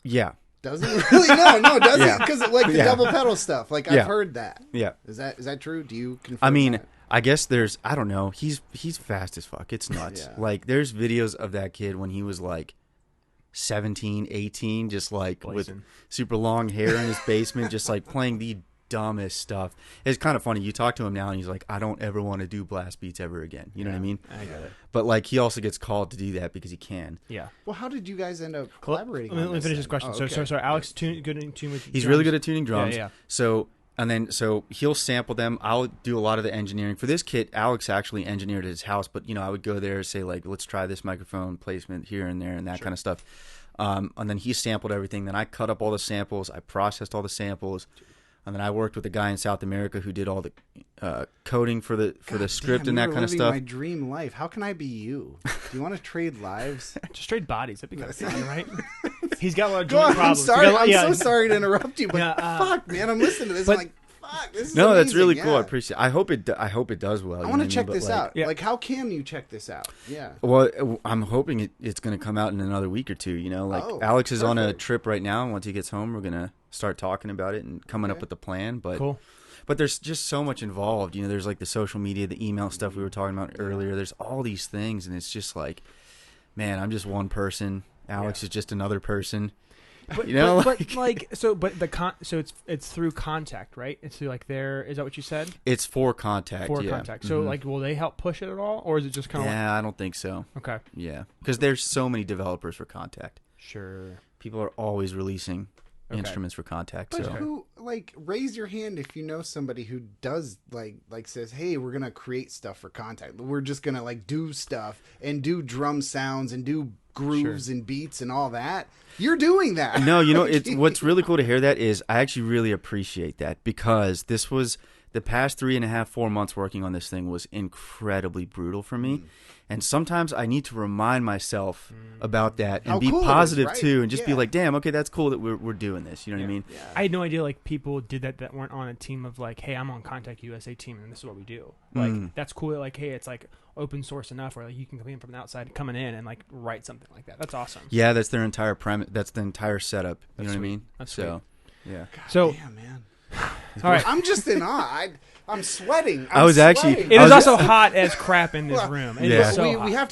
Yeah. Does he really? No, does he? Because like the Yeah. double pedal stuff. Like I've heard that. Yeah. Is that true? Do you confirm? I mean, that? I guess I don't know. He's fast as fuck. It's nuts. Yeah. Like there's videos of that kid when he was like 17, 18, just like Blazing. with super long hair in his basement, just like playing the dumbest stuff. It's kind of funny. You talk to him now and he's like, I don't ever want to do blast beats ever again. You know what I mean? I get it. But like he also gets called to do that because he can. Yeah. Well, how did you guys end up collaborating? Let me finish this question. Oh, okay. So Alex good in tune with He's drums? really good at tuning drums. Yeah. So he'll sample them. I'll do a lot of the engineering for this kit. Alex actually engineered at his house, but I would go there and say like, let's try this microphone placement here and there and that kind of stuff. And then he sampled everything. Then I cut up all the samples. I processed all the samples. And then I worked with a guy in South America who did all the coding for the script and that kind of stuff. My dream life. How can I be you? Do you want to trade lives? Just trade bodies. That'd be kind of funny, right? He's got a lot of Go joint on. I'm problems. sorry. He got- I'm so sorry to interrupt you, but Yeah, fuck, man, I'm listening to this. but- I'm like, fuck, this is No, that's amazing. really cool. Yeah. I appreciate it. I hope it does well. I want to check But this like, out. Yeah. Like, how can you check this out? Yeah. Well, I'm hoping it's going to come out in another week or two. Like Oh, Alex is on a perfect. trip right now. And once he gets home, we're going to start talking about it and coming up with the plan. But Cool. But there's just so much involved. There's like the social media, the email stuff we were talking about earlier. There's all these things, and it's just like, man, I'm just one person. Alex is just another person. But, so it's through contact, right? It's through like is that what you said? It's for contact. For yeah. contact. So like, will they help push it at all, or is it just kind of Yeah, I don't think so. okay? Yeah, because there's so many developers for contact. Sure. People are always releasing instruments for contact. But So who, like, raise your hand if you know somebody who does, like says, hey, we're going to create stuff for contact. We're just going to, like, do stuff and do drum sounds and do grooves and beats and all that. You're doing that. No, what's really cool to hear that is I actually really appreciate that, because this was the past 3.5, 4 months working on this thing was incredibly brutal for me. And sometimes I need to remind myself about that and How be cool it is, positive right? too, and just be Yeah. like, damn, okay, that's cool that we're doing this. You know what I mean? Yeah. I had no idea like people did that weren't on a team of like, hey, I'm on Contact USA team and this is what we do. Like that's cool. Like, hey, it's like open source enough where like you can come in from the outside, coming in and like write something like that. That's awesome. Yeah, that's their entire premise. That's the entire setup. You That's know what I sweet. mean? That's so, yeah. So Damn, man. all right. I'm just in awe. I'm sweating. I was actually- sweating. It I is was- also hot as crap in this Well, room. It Yeah. is so we hot. have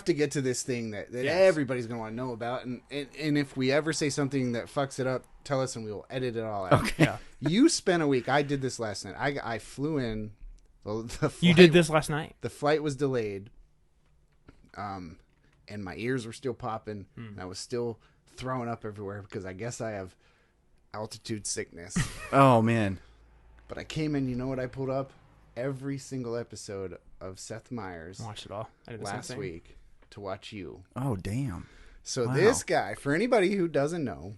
to get to this thing that Yes. everybody's going to want to know about, and if we ever say something that fucks it up, tell us and we will edit it all out. Okay. Yeah. You spent a week. I did this last night. I flew in. The flight, You did this last night. The flight was delayed. And my ears were still popping. And I was still throwing up everywhere because I guess I have altitude sickness. Oh man. But I came in. You know what I pulled up? Every single episode of Seth Myers I watched it all. I did the same last thing. week to watch you. Oh damn. So Wow. this guy, for anybody who doesn't know,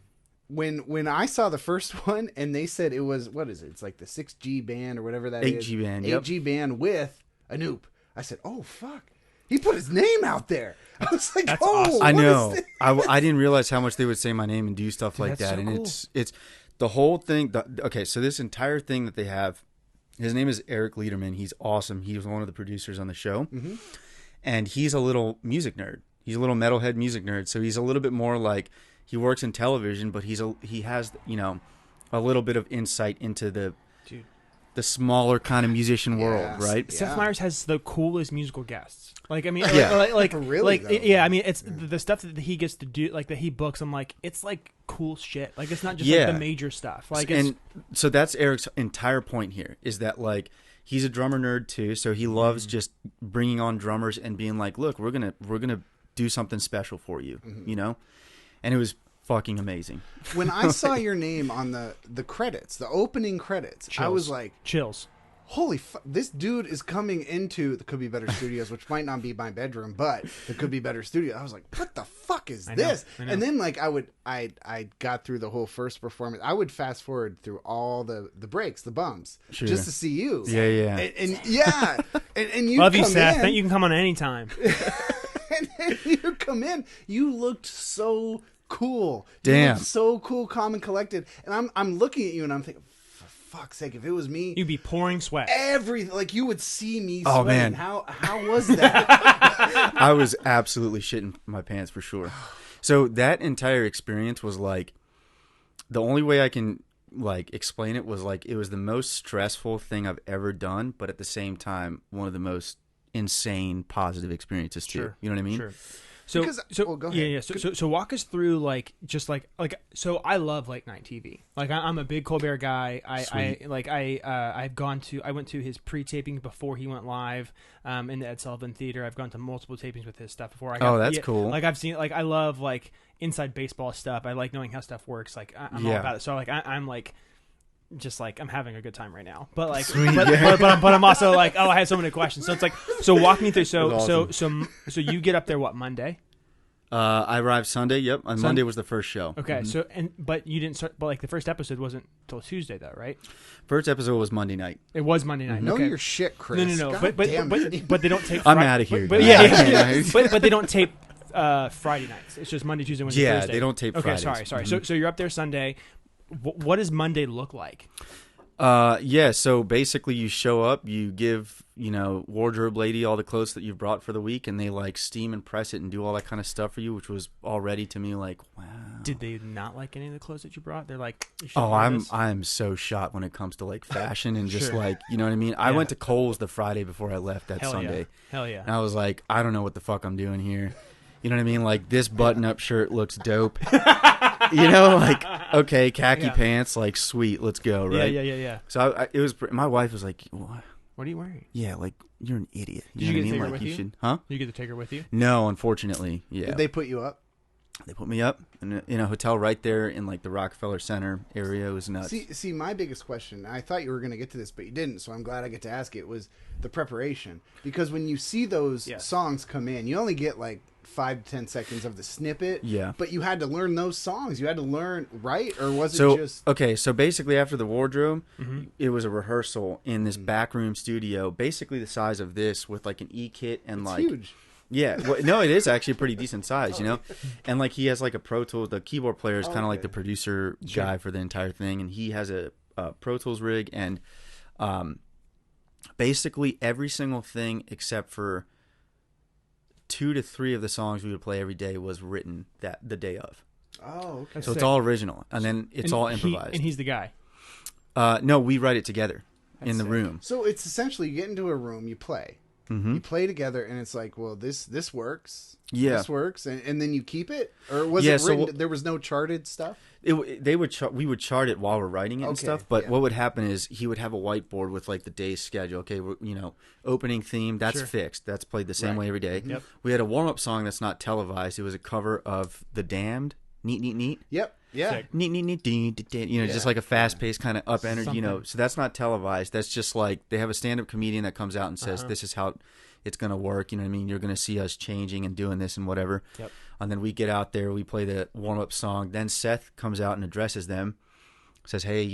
when I saw the first one and they said it was, what is it? It's like the 6G band or whatever that is. 8G band, yep. 8G band with Anup. I said, oh fuck, he put his name out there. I was like, That's oh, awesome. I what know. is this? I didn't realize how much they would say my name and do stuff like that's that. so And cool. it's the whole thing. Okay, so this entire thing that they have, his name is Eric Lederman. He's awesome. He was one of the producers on the show, and he's a little music nerd. He's a little metalhead music nerd. So he's a little bit more like, he works in television, but he has a little bit of insight into the Dude. the smaller kind of musician world, right? Seth Myers has the coolest musical guests. Like, I mean, Yeah. Really, though? yeah. I mean, it's the stuff that he gets to do, like that he books. I'm like, it's like cool shit. Like, it's not just like the major stuff. Like, and so that's Eric's entire point here is that like he's a drummer nerd too, so he loves just bringing on drummers and being like, look, we're gonna do something special for you, you know, and it was fucking amazing. When I saw your name on the credits, the opening credits, I was like, chills. Holy fuck, this dude is coming into the Could Be Better Studios, which might not be my bedroom, but the Could Be Better Studio. I was like, what the fuck is this? I know. And then like I got through the whole first performance. I would fast forward through all the breaks, the bumps, just to see you. Yeah. And you Love you, come Seth. in, You can come on anytime. and then you come in, you looked so cool. Damn. You looked so cool, calm and collected. And I'm looking at you and I'm thinking, fuck's sake, if it was me, You'd be pouring sweat. like you would see me Oh, sweating. man. How was that? I was absolutely shitting my pants for sure. So that entire experience was like the only way I can like explain it was like it was the most stressful thing I've ever done, but at the same time one of the most insane positive experiences too. Sure. You know what I mean? Sure. Go ahead. Yeah. So walk us through like just like so I love late night TV. Like I'm a big Colbert guy. I went to his pre-taping before he went live in the Ed Sullivan Theater. I've gone to multiple tapings with his stuff before. That's cool. Like I've seen, like I love like inside baseball stuff. I like knowing how stuff works. Like I'm all about it. So like I'm like just like I'm having a good time right now, but like, but I'm also like, oh, I had so many questions. So it's like, so walk me through. So you get up there what, Monday? I arrived Sunday. Yep, on Monday was the first show. Okay, so but you didn't start. But like the first episode wasn't till Tuesday though, right? First episode was Monday night. It was Monday night. Know okay. your shit, Chris. No. God damn it. But they don't tape. I'm out of here. But they don't tape Friday nights. It's just Monday, Tuesday, Wednesday, Thursday. They don't tape Fridays. Okay, sorry. So you're up there Sunday. What does Monday look like? So basically you show up, you give, wardrobe lady all the clothes that you've brought for the week, and they like steam and press it and do all that kind of stuff for you, which was already to me like, wow. Did they not like any of the clothes that you brought? They're like, I'm so shot when it comes to like fashion and just like, you know what I mean? I went to Kohl's the Friday before I left that Sunday. Hell yeah. And I was like, I don't know what the fuck I'm doing here. You know what I mean? Like, this button-up shirt looks dope. Like, okay, khaki pants, like, sweet, let's go, right? Yeah. So my wife was like, what? What are you wearing? Yeah, like, you're an idiot. Did you get to take her like, with you? Huh? You get to take her with you? No, unfortunately, yeah. Did they put you up? They put me up in a hotel right there in, like, the Rockefeller Center area. It was nuts. See, my biggest question, I thought you were going to get to this, but you didn't, so I'm glad I get to ask it, was the preparation. Because when you see those songs come in, you only get, like, 5 to 10 seconds of the snippet. Yeah. But you had to learn those songs. You had to learn, right? Or was it just... Okay, so basically after the wardrobe, it was a rehearsal in this backroom studio, basically the size of this with, like, an E-kit and, It's like... huge. Yeah, well, no, it is actually a pretty decent size, and like he has like a Pro Tools. The keyboard player is kind of like the producer guy for the entire thing, and he has a Pro Tools rig, and basically every single thing except for 2 to 3 of the songs we would play every day was written the day of. Oh, okay. So it's all original, and then it's all improvised. And he's the guy. No, we write it together in the room. So it's essentially you get into a room, you play. You play together, and it's like, well, this works. Yeah. This works, and then you keep it? Or was it written, there was no charted stuff? We would chart it while we're writing it and stuff, but what would happen is he would have a whiteboard with like the day's schedule. Okay, opening theme, that's fixed. That's played the same way every day. Yep. We had a warm-up song that's not televised. It was a cover of The Damned, Neat, Neat, Neat. Yep. Yeah. Sick. Neat, neat, neat, just like a fast-paced kind of up energy, So that's not televised. That's just like they have a stand-up comedian that comes out and says, this is how it's going to work. You know what I mean? You're going to see us changing and doing this and whatever. Yep. And then we get out there, we play the warm-up song. Then Seth comes out and addresses them, says, hey,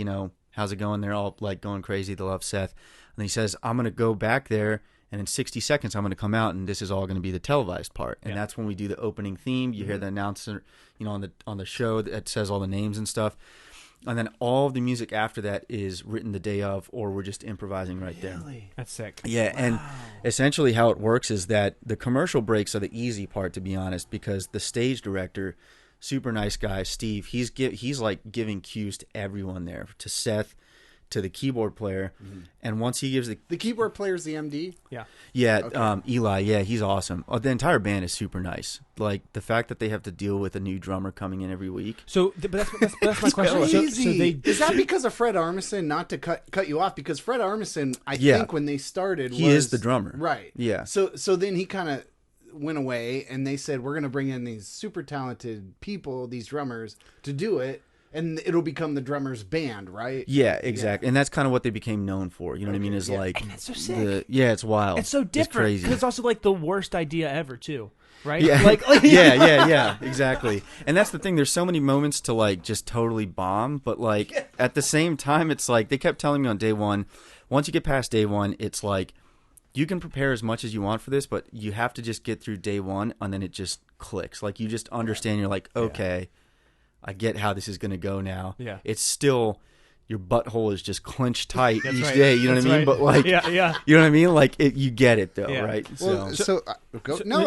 how's it going? They're all like going crazy. They love Seth. And he says, I'm going to go back there, and in 60 seconds, I'm going to come out, and this is all going to be the televised part. And that's when we do the opening theme. You hear the announcer, on the show that says all the names and stuff. And then all of the music after that is written the day of, or we're just improvising right there. That's sick. Yeah, and essentially how it works is that the commercial breaks are the easy part, to be honest, because the stage director, super nice guy, Steve, he's like giving cues to everyone there, to Seth, to the keyboard player, and once he gives the keyboard player's the MD. Eli, he's awesome. The entire band is super nice. Like the fact that they have to deal with a new drummer coming in every week. So, but that's my question. Is that because of Fred Armisen? Not to cut you off, because Fred Armisen, I think when they started, he is the drummer, right? Yeah. So then he kind of went away, and they said, we're going to bring in these super talented people, these drummers, to do it. And it'll become the drummer's band, right? Yeah, exactly. Yeah. And that's kind of what they became known for. You know what I mean? Is like, and that's so sick. It's wild. It's so different. It's crazy. Because it's also like the worst idea ever, too. Right? Yeah. Yeah, exactly. And that's the thing. There's so many moments to like just totally bomb, but like at the same time, it's like they kept telling me on day one, once you get past day one, it's like you can prepare as much as you want for this, but you have to just get through day one, and then it just clicks. Like you just understand. You're like, okay. I get how this is going to go now. Yeah. It's still, your butthole is just clenched tight each right. day. You know what I mean? Right. But like, yeah. You know what I mean? Like, you get it though, right? Well, Sorry. So I know.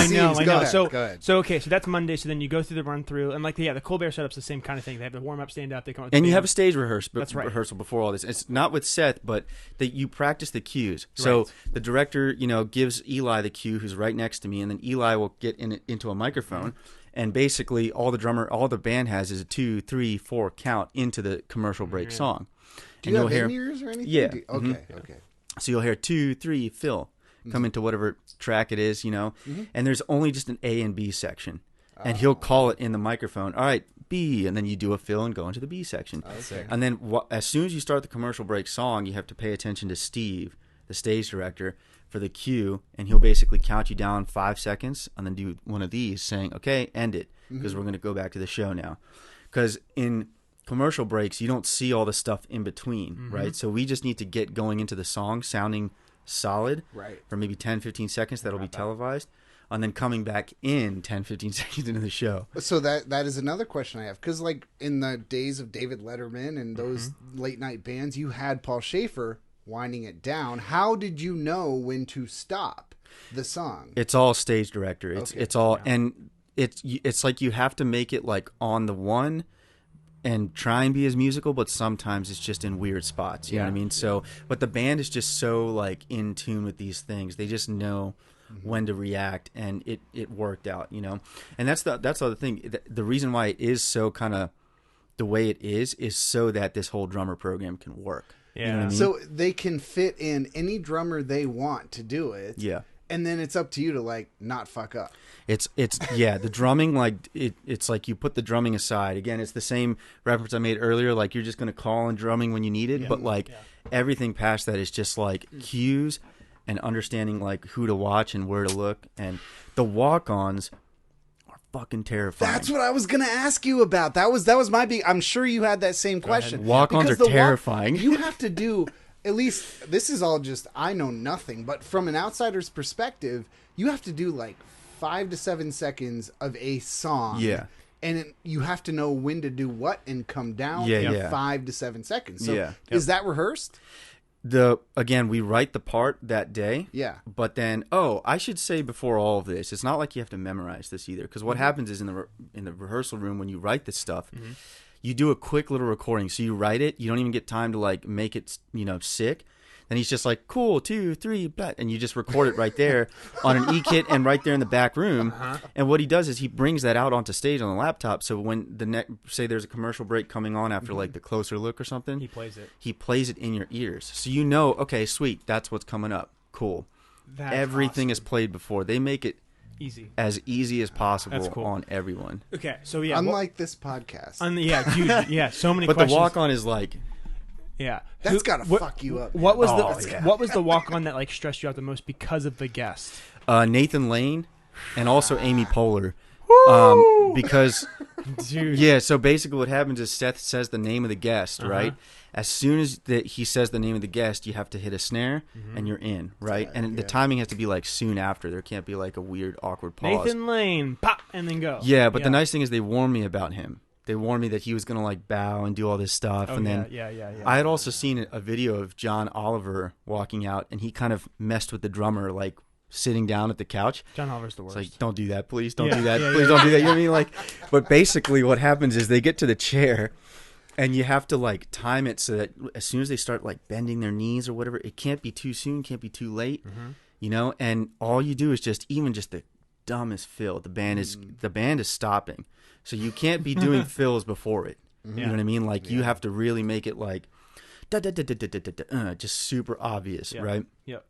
Go ahead. So okay, so that's Monday. So then you go through the run through, and like the Colbert setup's the same kind of thing. They have the warm up, stand up. They come up. And you have a stage rehearsal. That's right. Rehearsal before all this. It's not with Seth, but that you practice the cues. So the director, gives Eli the cue, who's right next to me, and then Eli will get into a microphone. And basically, all the band has is a 2, 3, 4 count into the commercial break song. Do you have in-ears or anything? Yeah. Okay. So you'll hear 2, 3, fill, come into whatever track it is, and there's only just an A and B section. And he'll call it in the microphone, all right, B, and then you do a fill and go into the B section. Okay. And then as soon as you start the commercial break song, you have to pay attention to Steve, the stage director, for the cue, and he'll basically count you down 5 seconds and then do one of these saying, okay, end it, because we're going to go back to the show now. Because in commercial breaks, you don't see all the stuff in between, right? So we just need to get going into the song sounding solid for maybe 10, 15 seconds. That'll be televised. And then coming back in 10, 15 seconds into the show. So that is another question I have. Because like in the days of David Letterman and those late night bands, you had Paul Schaefer winding it down. How did you know when to stop the song? It's all stage director. It's all, and it's like you have to make it like on the one and try and be as musical, but sometimes it's just in weird spots. You know what I mean? So, but the band is just so like in tune with these things. They just know when to react, and it worked out, And that's the other thing. The reason why it is so kind of the way it is so that this whole drummer program can work. Yeah. You know what I mean? So they can fit in any drummer they want to do it. Yeah. And then it's up to you to like not fuck up. It's the drumming, like it's like you put the drumming aside. Again, it's the same reference I made earlier, like you're just going to call on drumming when you need it, but like everything past that is just like cues and understanding like who to watch and where to look, and the walk-ons fucking terrifying. That's what I was gonna ask you about. That was my big. I'm sure you had that same question. Walk-ons are terrifying. You have to do at least. This is all just I know nothing, but from an outsider's perspective, you have to do like 5 to 7 seconds of a song. Yeah. And you have to know when to do what and come down in 5 to 7 seconds. So is that rehearsed? Again, we write the part that day. Yeah. But then, I should say before all of this, it's not like you have to memorize this either. Because what happens is in the rehearsal room when you write this stuff, you do a quick little recording. So you write it. You don't even get time to like make it, sick. Then he's just like, cool, 2, 3, blah, and you just record it right there on an E-kit and right there in the back room. And what he does is he brings that out onto stage on the laptop. So when say there's a commercial break coming on after like the closer look or something, he plays it. He plays it in your ears, so okay, sweet, that's what's coming up. Cool. Everything is played before. They make it as easy as possible on everyone. Okay, so unlike this podcast. Dude, so many. But questions. The walk on is like. Yeah, that's gotta fuck you up. What was what was the walk on that like stressed you out the most because of the guest? Nathan Lane, and also Amy Poehler. Because dude. So basically what happens is Seth says the name of the guest, right? As soon as he says the name of the guest, you have to hit a snare and you're in, right? And the timing has to be like soon after. There can't be like a weird awkward pause. Nathan Lane, pop, and then go. Yeah, but the nice thing is they warned me about him. They warned me that he was going to like bow and do all this stuff. And then I had also seen a video of John Oliver walking out, and he kind of messed with the drummer, like sitting down at the couch. John Oliver's the worst. It's like, don't do that, please. Don't do that. Please don't do that. You know what I mean? Like, but basically what happens is they get to the chair, And you have to like time it so that as soon as they start like bending their knees or whatever, it can't be too soon, can't be too late, you know. And all you do is just the dumbest fill. The band is stopping, so you can't be doing fills before it. You know what I mean? Like you have to really make it like just super obvious, right? Yep.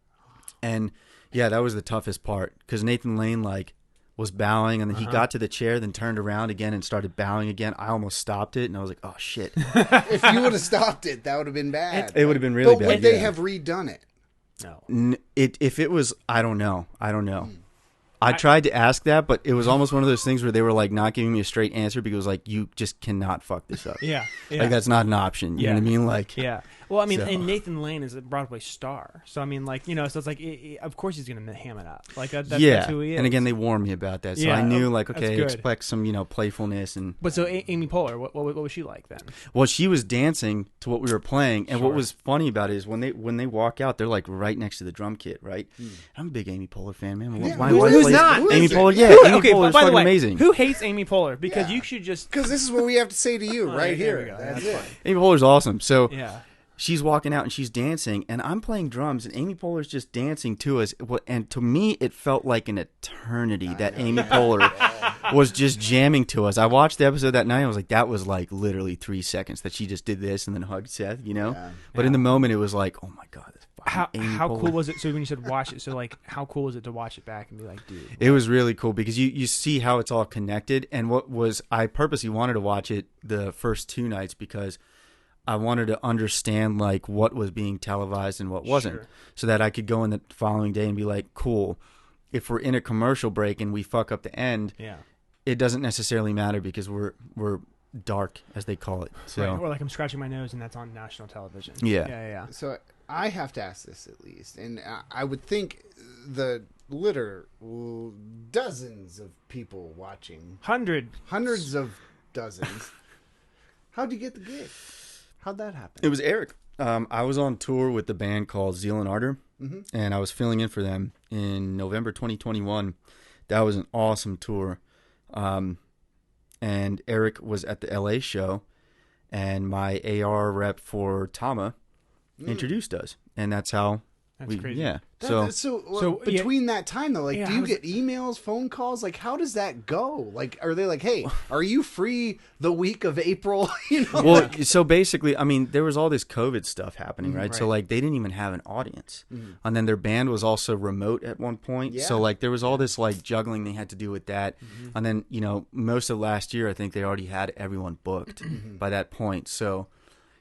And yeah, that was the toughest part because Nathan Lane like was bowing, and then he got to the chair, then turned around again and started bowing again. I almost stopped it, and I was like, "Oh shit!" If you would have stopped it, that would have been bad. It would have been really bad. But would they have redone it? No. If it was, I don't know. I tried to ask that, but it was almost one of those things where they were like not giving me a straight answer because it was like, you just cannot fuck this up. Yeah. Like that's not an option. You know what I mean? Like, yeah. Well, I mean, and Nathan Lane is a Broadway star, so I mean, like, you know, so it's like, of course he's gonna ham it up. Like that's who he is. And again, they warned me about that, so I knew like, okay, expect some, you know, playfulness and. But so Amy Poehler, what was she like then? Well, she was dancing to what we were playing, and what was funny about it is when they walk out, they're like right next to the drum kit, right? I'm a big Amy Poehler fan, man. Who's not? Amy Poehler, Amy Poehler is by the fucking way, amazing. Who hates Amy Poehler? Because you should just because this is what we have to say to you right there we here. go. That's That's it. fine. Amy Poehler's awesome. So Yeah. she's walking out and she's dancing, and I'm playing drums, and Amy Poehler's just dancing to us. And to me, it felt like an eternity that Amy Poehler was just jamming to us. I watched the episode that night. I was like, that was like literally 3 seconds that she just did this and then hugged Seth, you know? Yeah. But in the moment, it was like, oh my God. That's fucking Amy How Poehler. cool was it? So when you said watch it, so like how cool was it to watch it back and be like, dude? It was really cool because you see how it's all connected. And I purposely wanted to watch it the first 2 nights because I wanted to understand like what was being televised and what wasn't, so that I could go in the following day and be like, cool, if we're in a commercial break and we fuck up the end, it doesn't necessarily matter because we're dark, as they call it. So right. Or like I'm scratching my nose and that's on national television. Yeah. So I have to ask this at least, and I would think the dozens of people watching, hundreds of dozens. How'd you get the gig? How'd that happen? It was Eric. I was on tour with the band called Zeal and Ardor, and I was filling in for them in November 2021. That was an awesome tour. And Eric was at the LA show, and my AR rep for Tama introduced us, and that's how crazy. Yeah. So between that time though, like, do you get emails, phone calls? Like, how does that go? Like, are they like, hey, are you free the week of April? You know. Well, so basically, I mean, there was all this COVID stuff happening, right? So like, they didn't even have an audience, and then their band was also remote at one point. Yeah. So like, there was all this like juggling they had to do with that, and then most of last year, I think they already had everyone booked by that point. So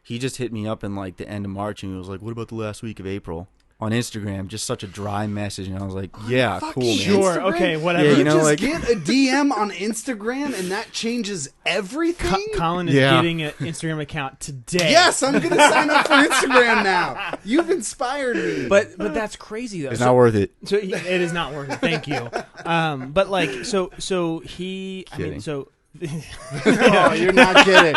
he just hit me up in like the end of March, and he was like, "What about the last week of April?" On Instagram, just such a dry message, and I was like, "Yeah, cool, man." Sure, okay, whatever. Yeah, You just like, get a DM on Instagram, and that changes everything. Colin is getting an Instagram account today. Yes, I'm going to sign up for Instagram now. You've inspired me. But that's crazy though. it's not worth it. So it is not worth it. Thank you. But like, so he. Kidding. I mean, so. Oh, you're not kidding.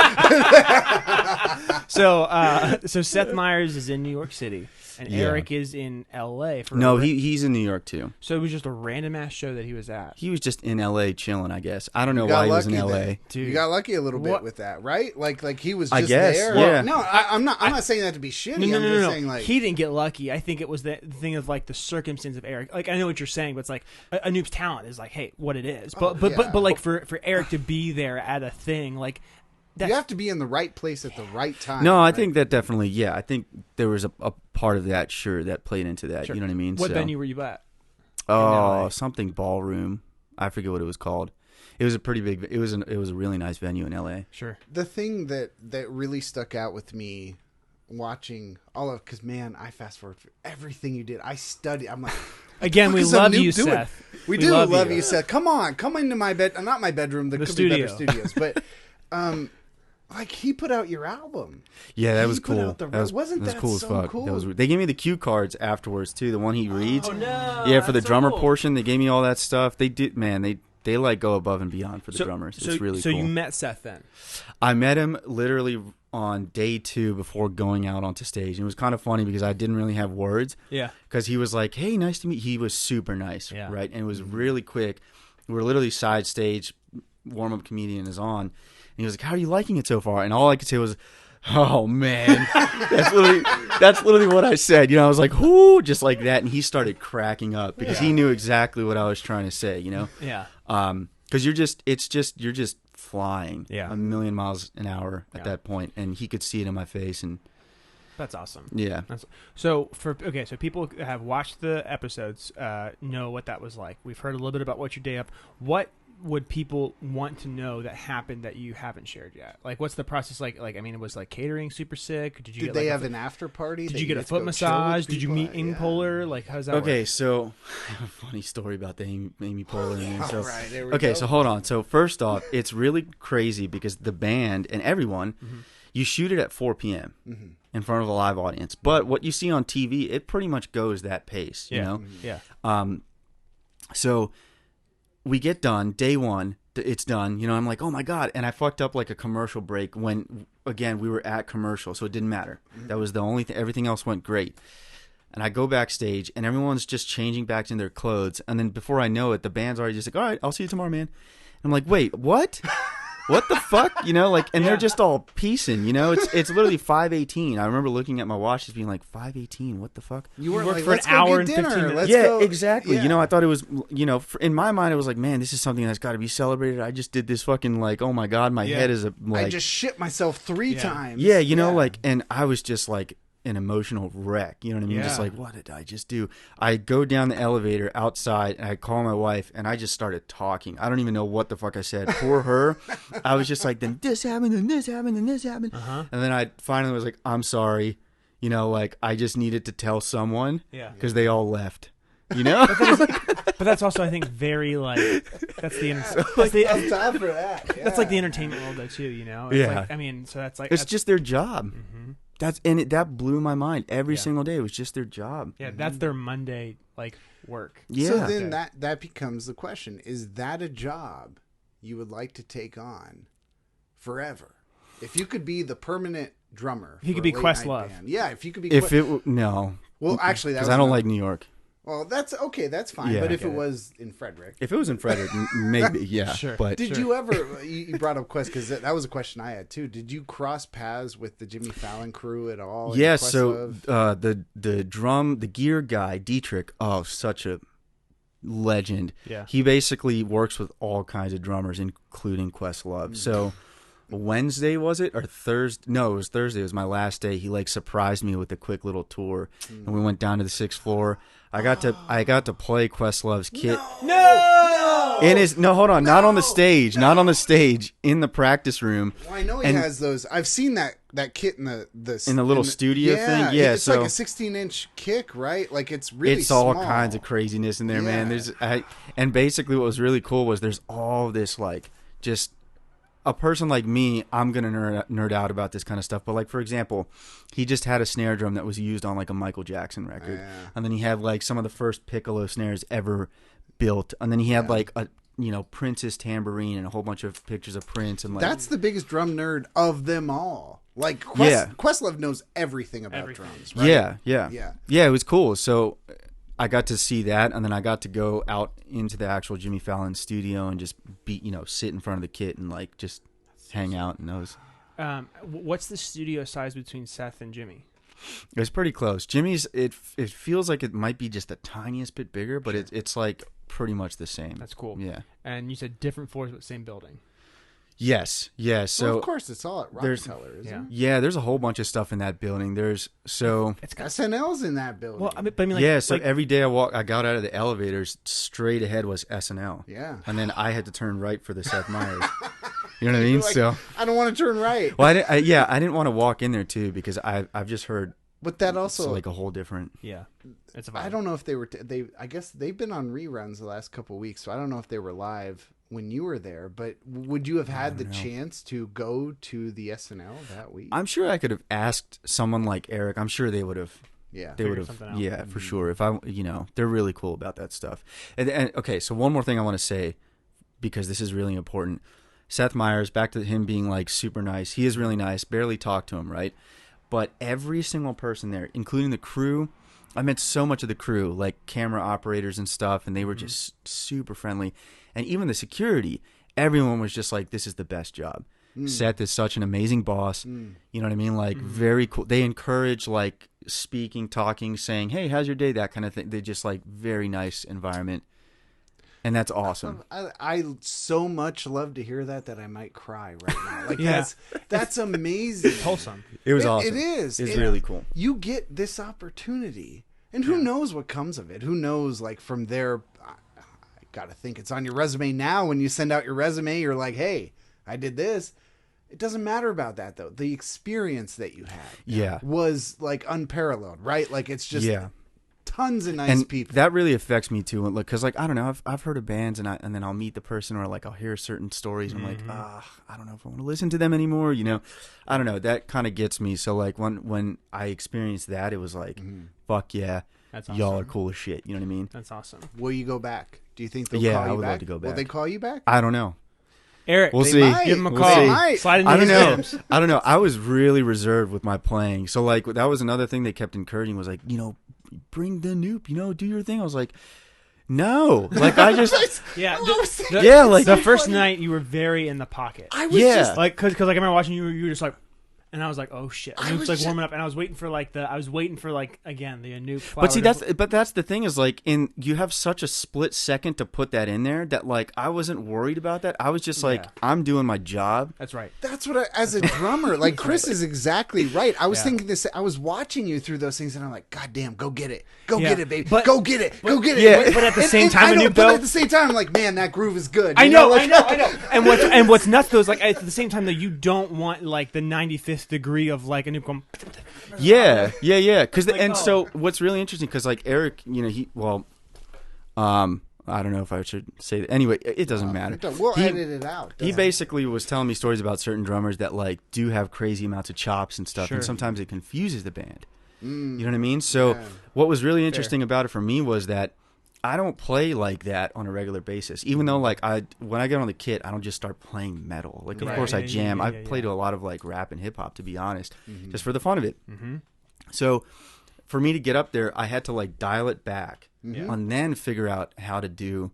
So Seth Myers is in New York City, and Eric is in L.A. He's in New York too. So it was just a random ass show that he was at. He was just in L.A. chilling, I guess. I don't know why he was in L.A. Then. Dude. You got lucky a little bit with that, right? Like he was just I guess, there. yeah. No, I'm not saying that to be shitty. I'm just saying like he didn't get lucky. I think it was the thing of like the circumstance of Eric. Like, I know what you're saying, but it's like Anup's talent is like, hey, what it is. But like for Eric to be there at a thing like. You have to be in the right place at the right time. No, right? I think that definitely, yeah. I think there was a part of that, that played into that. Sure. You know what I mean? What venue were you at? Oh, something ballroom. I forget what it was called. It was a pretty big. It was a really nice venue in L.A. Sure. The thing that really stuck out with me watching all of, because man, I fast forward through everything you did. I studied. I'm like. Again, we love you, Seth. We do love you, Seth. Come into my bed. Not my bedroom. The studio. Be better studios, but. Like, he put out your album. Yeah, that was cool. Wasn't that cool so as fuck? cool? That was. They gave me the cue cards afterwards too. The one he reads. Oh no! Yeah, for the drummer portion, they gave me all that stuff. They did, man. They like go above and beyond for the drummers. It's really cool. So you met Seth then? I met him literally on day 2 before going out onto stage. And it was kind of funny because I didn't really have words. Yeah. Because he was like, "Hey, nice to meet you." He was super nice, right? And it was really quick. We were literally side stage. warm-up comedian is on, and he was like, "How are you liking it so far?" And all I could say was, "Oh man," that's literally what I said. I was like, "Whoo," just like that, and he started cracking up because he knew exactly what I was trying to say. Yeah. Because you're just flying Yeah. a million miles an hour at that point, and he could see it in my face, and That's awesome. yeah. So people who have watched the episodes know what that was like. We've heard a little bit about what your day up. What would people want to know that happened that you haven't shared yet? Like, what's the process like? Like, I mean, it was like catering super sick. Did they have an after party? Did you get a foot massage? Did you meet Amy Poehler? Like, how's that work? Okay, so I have a funny story about the Amy Poehler. All right, there we okay, go. so hold on. So first off, it's really crazy because the band and everyone, you shoot it at 4 p.m. In front of a live audience. But what you see on TV, it pretty much goes that pace, you know? Yeah. So we get done, day one, it's done. I'm like, oh my God. And I fucked up like a commercial break when, again, we were at commercial, so it didn't matter. That was the only thing. Everything else went great. And I go backstage, and everyone's just changing back in their clothes. And then before I know it, the band's already just like, all right, I'll see you tomorrow, man. And I'm like, wait, what? What the fuck? And they're just all piecing, It's literally 5:18. I remember looking at my watch just being like, 5:18, what the fuck? You were worked like, for an let's go hour get and dinner. 15 minutes. Let's Yeah, go. exactly. Yeah. I thought it was, in my mind, it was like, man, this is something that's got to be celebrated. I just did this fucking, like, oh my God, my head is I just shit myself 3 times. Yeah, and I was just like an emotional wreck. You know what I mean? Yeah. Just like, what did I just do? I go down the elevator outside and I call my wife and I just started talking. I don't even know what the fuck I said. Poor her. I was just like, then this happened and this happened and this happened. And then I finally was like, I'm sorry. Like I just needed to tell someone because they all left. But that's also, I think, very like that's the I'm time for that. Yeah. that's like the entertainment world though too. It's Yeah. like, I mean, so that's like It's just their job. That blew my mind. Every single day it was just their job. yeah, that's their Monday like work. Yeah. So then that becomes the question: is that a job you would like to take on forever? If you could be the permanent drummer, He could for a be late-night Questlove. band. Yeah, if you could be. No. Well, actually, that Because was I don't another- like New York. Well, that's okay. That's fine. Yeah. But if Okay. it was in Frederick, If it was in Frederick, maybe, yeah. Sure. But did you ever? You brought up Quest because that was a question I had too. Did you cross paths with the Jimmy Fallon crew at all? in yeah, so Questlove? the gear guy, Dietrich, such a legend. Yeah. He basically works with all kinds of drummers, including Questlove. So Wednesday was it or Thursday? No, it was Thursday. It was my last day. He like surprised me with a quick little tour, and we went down to the 6th floor. I got to play Questlove's kit. Hold on, not on the stage, in the practice room. Well, I know he has those. I've seen that kit in the little studio thing. Yeah, it's so like a 16-inch kick, right? Like it's really it's all small. kinds of craziness in there, man. Yeah. And basically what was really cool was there's all this like just a person like me, I'm gonna nerd out about this kind of stuff. But like for example, he just had a snare drum that was used on like a Michael Jackson record, and then he had like some of the first piccolo snares ever built, and then he had like a Prince's tambourine and a whole bunch of pictures of Prince, and like That's the biggest drum nerd of them all. Like Questlove knows everything about drums, right? Yeah. It was cool. So I got to see that, and then I got to go out into the actual Jimmy Fallon studio and just sit in front of the kit and like just hang out. And those. What's the studio size between Seth and Jimmy? It was pretty close. Jimmy's it feels like it might be just the tiniest bit bigger, but it's like pretty much the same. That's cool. Yeah. And you said different floors but same building. Yes. Yeah. So well, of course it's all at Rockefeller, isn't it? Yeah, there's a whole bunch of stuff in that building. It's got SNL's in that building. Well, I mean, like, so every day I got out of the elevators, straight ahead was SNL. Yeah. And then I had to turn right for the Seth Myers. You know what I mean? Like, so I don't want to turn right. Well, I didn't want to walk in there too because I've just heard. But that also like a whole different. Yeah. It's a vibe. I don't know if they were. I guess they've been on reruns the last couple of weeks, so I don't know if they were live when you were there. But would you have had the chance to go to the SNL that week? I'm sure I could have asked someone like Eric. I'm sure they would have. Yeah, they would have. Yeah, for sure. If they're really cool about that stuff. And okay, so one more thing I want to say because this is really important. Seth Myers, back to him being like super nice. He is really nice. Barely talked to him, right? But every single person there, including the crew, I met so much of the crew, like camera operators and stuff, and they were just super friendly. And even the security, everyone was just like, this is the best job. Seth is such an amazing boss. You know what I mean? Like, very cool. They encourage, like, speaking, talking, saying, hey, how's your day? That kind of thing. They just, like, very nice environment. And that's awesome. I so much love to hear that I might cry right now. Like, Yeah. that's amazing. Wholesome. It was awesome. It is. It's really cool. You get this opportunity. And who knows what comes of it? Who knows, like, from there, I got to think it's on your resume now. When you send out your resume, you're like, hey, I did this. It doesn't matter about that, though. The experience that you had was, like, unparalleled, right? Like, it's just tons of nice people. That really affects me, too. Because, like, I don't know. I've heard of bands, and then I'll meet the person, or, like, I'll hear certain stories, and I'm like, I don't know if I want to listen to them anymore, you know? I don't know. That kind of gets me. So, like, when I experienced that, it was like, fuck yeah. That's awesome. Y'all are cool as shit. You know what I mean? That's awesome. Will you go back? Do you think they'll call you back? I would love to go back. Will they call you back? I don't know. Eric, We'll see. might. Give him a We'll call. see. Might. Slide into I don't his know. DMs. I don't know. I was really reserved with my playing. So, like, that was another thing they kept encouraging was, like, you know, bring the Noop, you know, do your thing. I was like, no. Like, I just... Yeah, like... the first night you were very in the pocket. I was just... Like, because like, I remember watching you were just like, and I was like, oh shit. And I it was was like just- warming up, and I was waiting for like again the Anup. But see, that's the thing is, like, you have such a split second to put that in there that, like, I wasn't worried about that. I was just like, I'm doing my job. That's right. That's what as a drummer, like, Chris is exactly right. I was thinking this. I was watching you through those things, and I'm like, God damn, go get it. Go get it, baby. Go get it. Go get it. Yeah. But at the same And time, I know, Anup, but though, at the same time, I'm like, man, that groove is good. I You know. like- And what's nuts though is, like, at the same time, though, you don't want like the 95th degree of like Anup going. Yeah. Because Like, so what's really interesting, because, like, Eric, you know, I don't know if I should say that. Anyway, it doesn't matter. We'll edit it out. He basically was telling me stories about certain drummers that, like, do have crazy amounts of chops and stuff, Sure. and sometimes it confuses the band. You know what I mean? So what was really interesting about it for me was that I don't play like that on a regular basis. Even though, like, when I get on the kit, I don't just start playing metal. Like, of course I jam. I play to a lot of, like, rap and hip hop, to be honest, just for the fun of it. So for me to get up there, I had to, like, dial it back and then figure out how to do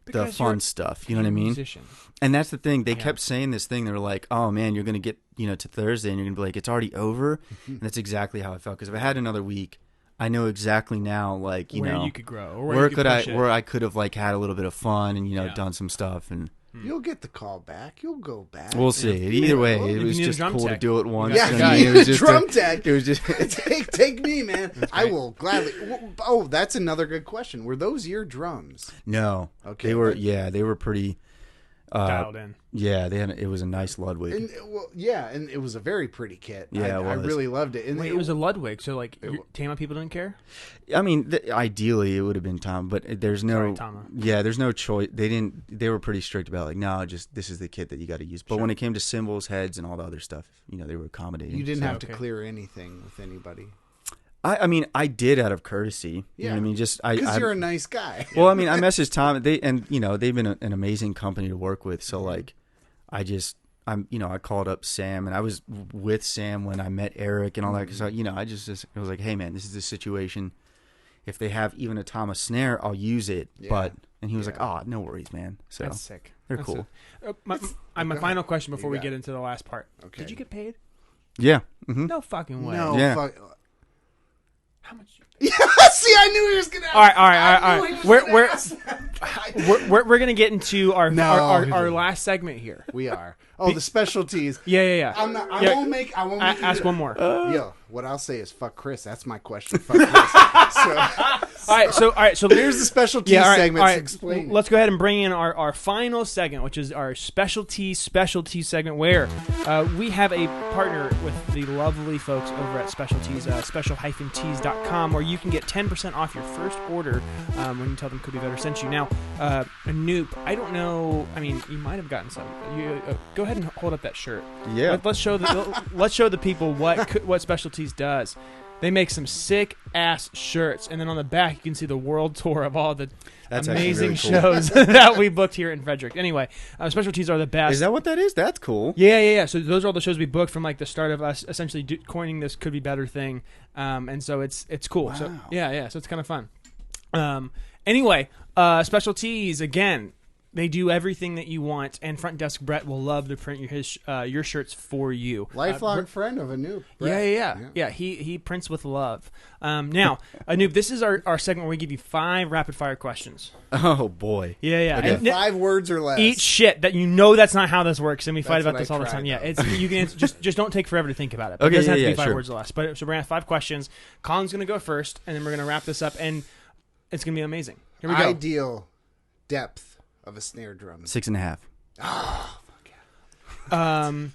the fun stuff. You know what I mean? Musician. And that's the thing. They kept saying this thing. They were like, oh, man, you're going to get, you know, to Thursday and you're going to be like, it's already over. And that's exactly how I felt. Because if I had another week, I know exactly now, like, you where know, you could grow, or where I could have, like, had a little bit of fun and, you know, done some stuff. And You'll get the call back. You'll go back. we'll see. Either way, it was need a just drum cool to tech. do it once. Yeah, and you it need was a just drum tech. It was just take me, man. I will gladly. Oh, that's another good question. Were those your drums? no. Okay, They were but- they were pretty dialed in. Yeah, it was a nice Ludwig. And and it was a very pretty kit. Yeah, I it was. really loved it. And Wait, it was a Ludwig, so like Tama people didn't care. I mean, ideally it would have been Tom, but there's no. Sorry, Tama. Yeah, there's no choice. They were pretty strict about, like, no, just this is the kit that you got to use. But when it came to cymbals, heads, and all the other stuff, you know, they were accommodating. You didn't so. have to clear anything with anybody. I mean, I did out of courtesy. You know what I mean? Just because you're a nice guy. Well, I mean, I messaged Tom. They've been an amazing company to work with. So, like, I called up Sam, and I was with Sam when I met Eric and all that. So, you know, I was like, hey, man, this is the situation. If they have even a Tama snare, I'll use it. Yeah. And he was like, oh, no worries, man. So That's sick. they're cool. My final question before we get into the last part. Okay. Did you get paid? Yeah. Mm-hmm. No fucking way. No. Yeah. Fuck. How much? Yeah. See, I knew he was gonna. All right. We're gonna get into our last segment here. We are. Oh, the specialties. Yeah. I won't make. Ask one more. Yo, what I'll say is fuck Chris. That's my question. Fuck Chris. All right. So Here's the specialties segment. Explain. Let's go ahead and bring in our final segment, which is our specialty segment, where we have a partner with the lovely folks over at Specialties, special-tees.com, where you can get 10% off your first order when you tell them Could Be Better sent you. Now, Anup, I don't know. I mean, you might have gotten some. Go ahead and hold up that shirt. Yeah. Let's show the people what Specialties does. They make some sick ass shirts, and then on the back you can see the world tour of all the amazing really cool. shows that we booked here in Frederick. Anyway, Specialties are the best. Is that what that is? That's cool. Yeah. So those are all the shows we booked from like the start of us essentially coining this Could Be Better thing, and so it's cool. Wow. So yeah. So it's kind of fun. Anyway, Specialties again. They do everything that you want, and Front Desk Brett will love to print your shirts for you. Lifelong friend of Anup. Yeah. He prints with love. Now, Anup, this is our segment where we give you 5 rapid fire questions. Oh boy. Yeah. Okay. And 5 words or less. eat shit that that's not how this works, and we fight That's about this all the time. though. Yeah, it's you can just don't take forever to think about it. Okay, It doesn't have to yeah, be 5 sure. words or less. But so we're gonna have 5 questions. Colin's gonna go first, and then we're gonna wrap this up, and it's gonna be amazing. Here we go. Ideal depth of a snare drum. 6.5. Oh, fuck yeah.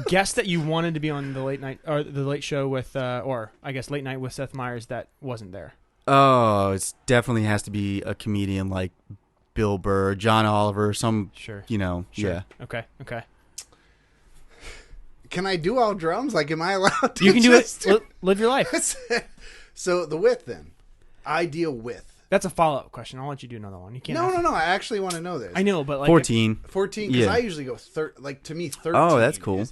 Guess that you wanted to be on the late night or the late show with, or I guess late night with Seth Myers that wasn't there. Oh, it definitely has to be a comedian like Bill Burr, John Oliver, Sure. Yeah. Okay. Can I do all drums? Like, am I allowed to? You can do it. Live your life. So the width then. Ideal width. That's a follow-up question. I'll let you do another one. You can't. No. I actually want to know this. I know, but like 14. 14, because Yeah. I usually go, to me, 13. Oh, that's cool.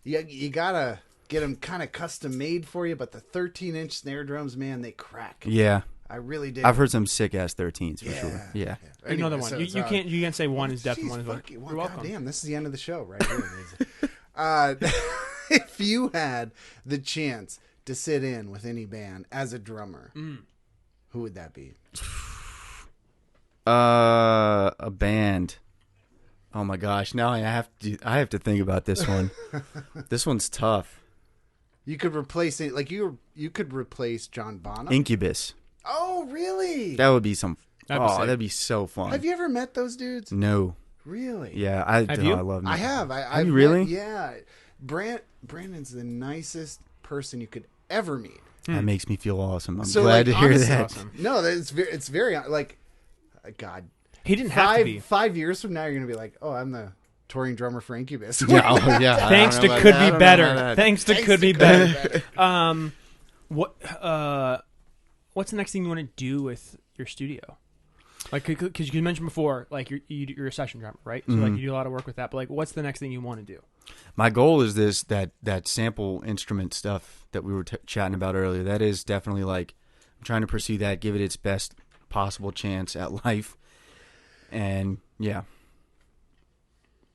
You got to get them kind of custom made for you, but the 13-inch snare drums, man, they crack. Yeah. I really did. I've heard some sick-ass 13s for sure. Yeah. Another one. You can't say one is depth and one is what. You're You're welcome. Damn, this is the end of the show right here. If you had the chance to sit in with any band as a drummer, who would that be? A band. Oh my gosh! Now I have to think about this one. This one's tough. You could replace it, like you could replace John Bonham. Incubus. Oh, really? That would be some. That'd be sick. That'd be so fun. Have you ever met those dudes? No. Really? Yeah, Have you? I love them. I have. Have you really? Yeah. Brandon's the nicest person you could ever meet. That makes me feel awesome. I'm So, glad like, to hear honestly, that. awesome. No, it's very like, God. He didn't have to be. 5 years from now, you're gonna be like, oh, I'm the touring drummer for Incubus. Yeah, oh, yeah. Thanks to could be better. Thanks to could be better. What's the next thing you want to do with your studio? Like, because you mentioned before, like you're a session drummer, right? So like you do a lot of work with that. But like, what's the next thing you want to do? My goal is that sample instrument stuff that we were chatting about earlier. That is definitely like I'm trying to pursue that, give it its best possible chance at life, and yeah.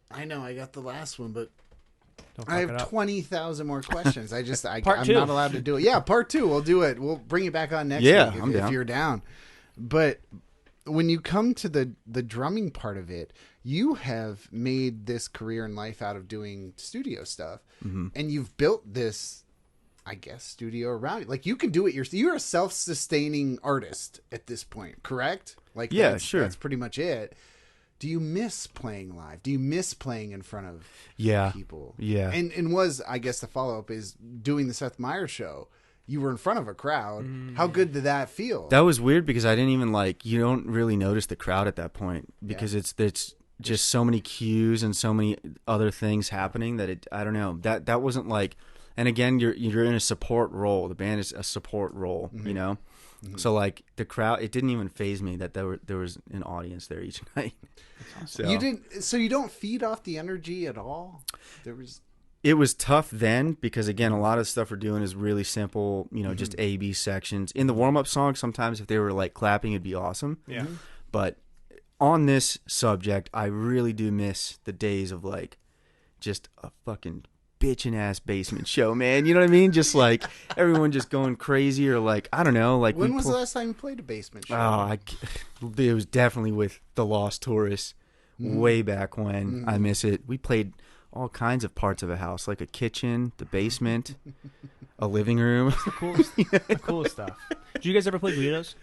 I know I got the last one, but Don't I fuck it have up. 20,000 more questions. I'm Part 2. not allowed to do it. Yeah, part 2. We'll do it. We'll bring you back on next Yeah, week I'm if down. you're down. But when you come to the drumming part of it, you have made this career in life out of doing studio stuff, and you've built this, I guess, studio around it. Like you can do it yourself. You're a self-sustaining artist at this point, correct? Like Yeah, sure. That's pretty much it. Do you miss playing live? Do you miss playing in front of people? Yeah. And was, I guess the follow-up is doing the Seth Myers show. You were in front of a crowd. How good did that feel? That was weird because I didn't even you don't really notice the crowd at that point because it's just so many cues and so many other things happening that I don't know. That wasn't like, and again, you're in a support role. The band is a support role, you know? So like the crowd, it didn't even faze me that there was an audience there each night. So you don't feed off the energy at all? It was tough then because again, a lot of stuff we're doing is really simple, just A-B sections. In the warm-up song, sometimes if they were like clapping, it'd be awesome. Yeah. But on this subject, I really do miss the days of like just a fucking bitchin' ass basement show, man. You know what I mean? Just like everyone just going crazy or like, I don't know. Like when was the last time you played a basement show? It was definitely with The Lost Tourist way back when. I miss it. We played all kinds of parts of a house, like a kitchen, the basement, a living room. The coolest stuff. Did you guys ever play Guido's?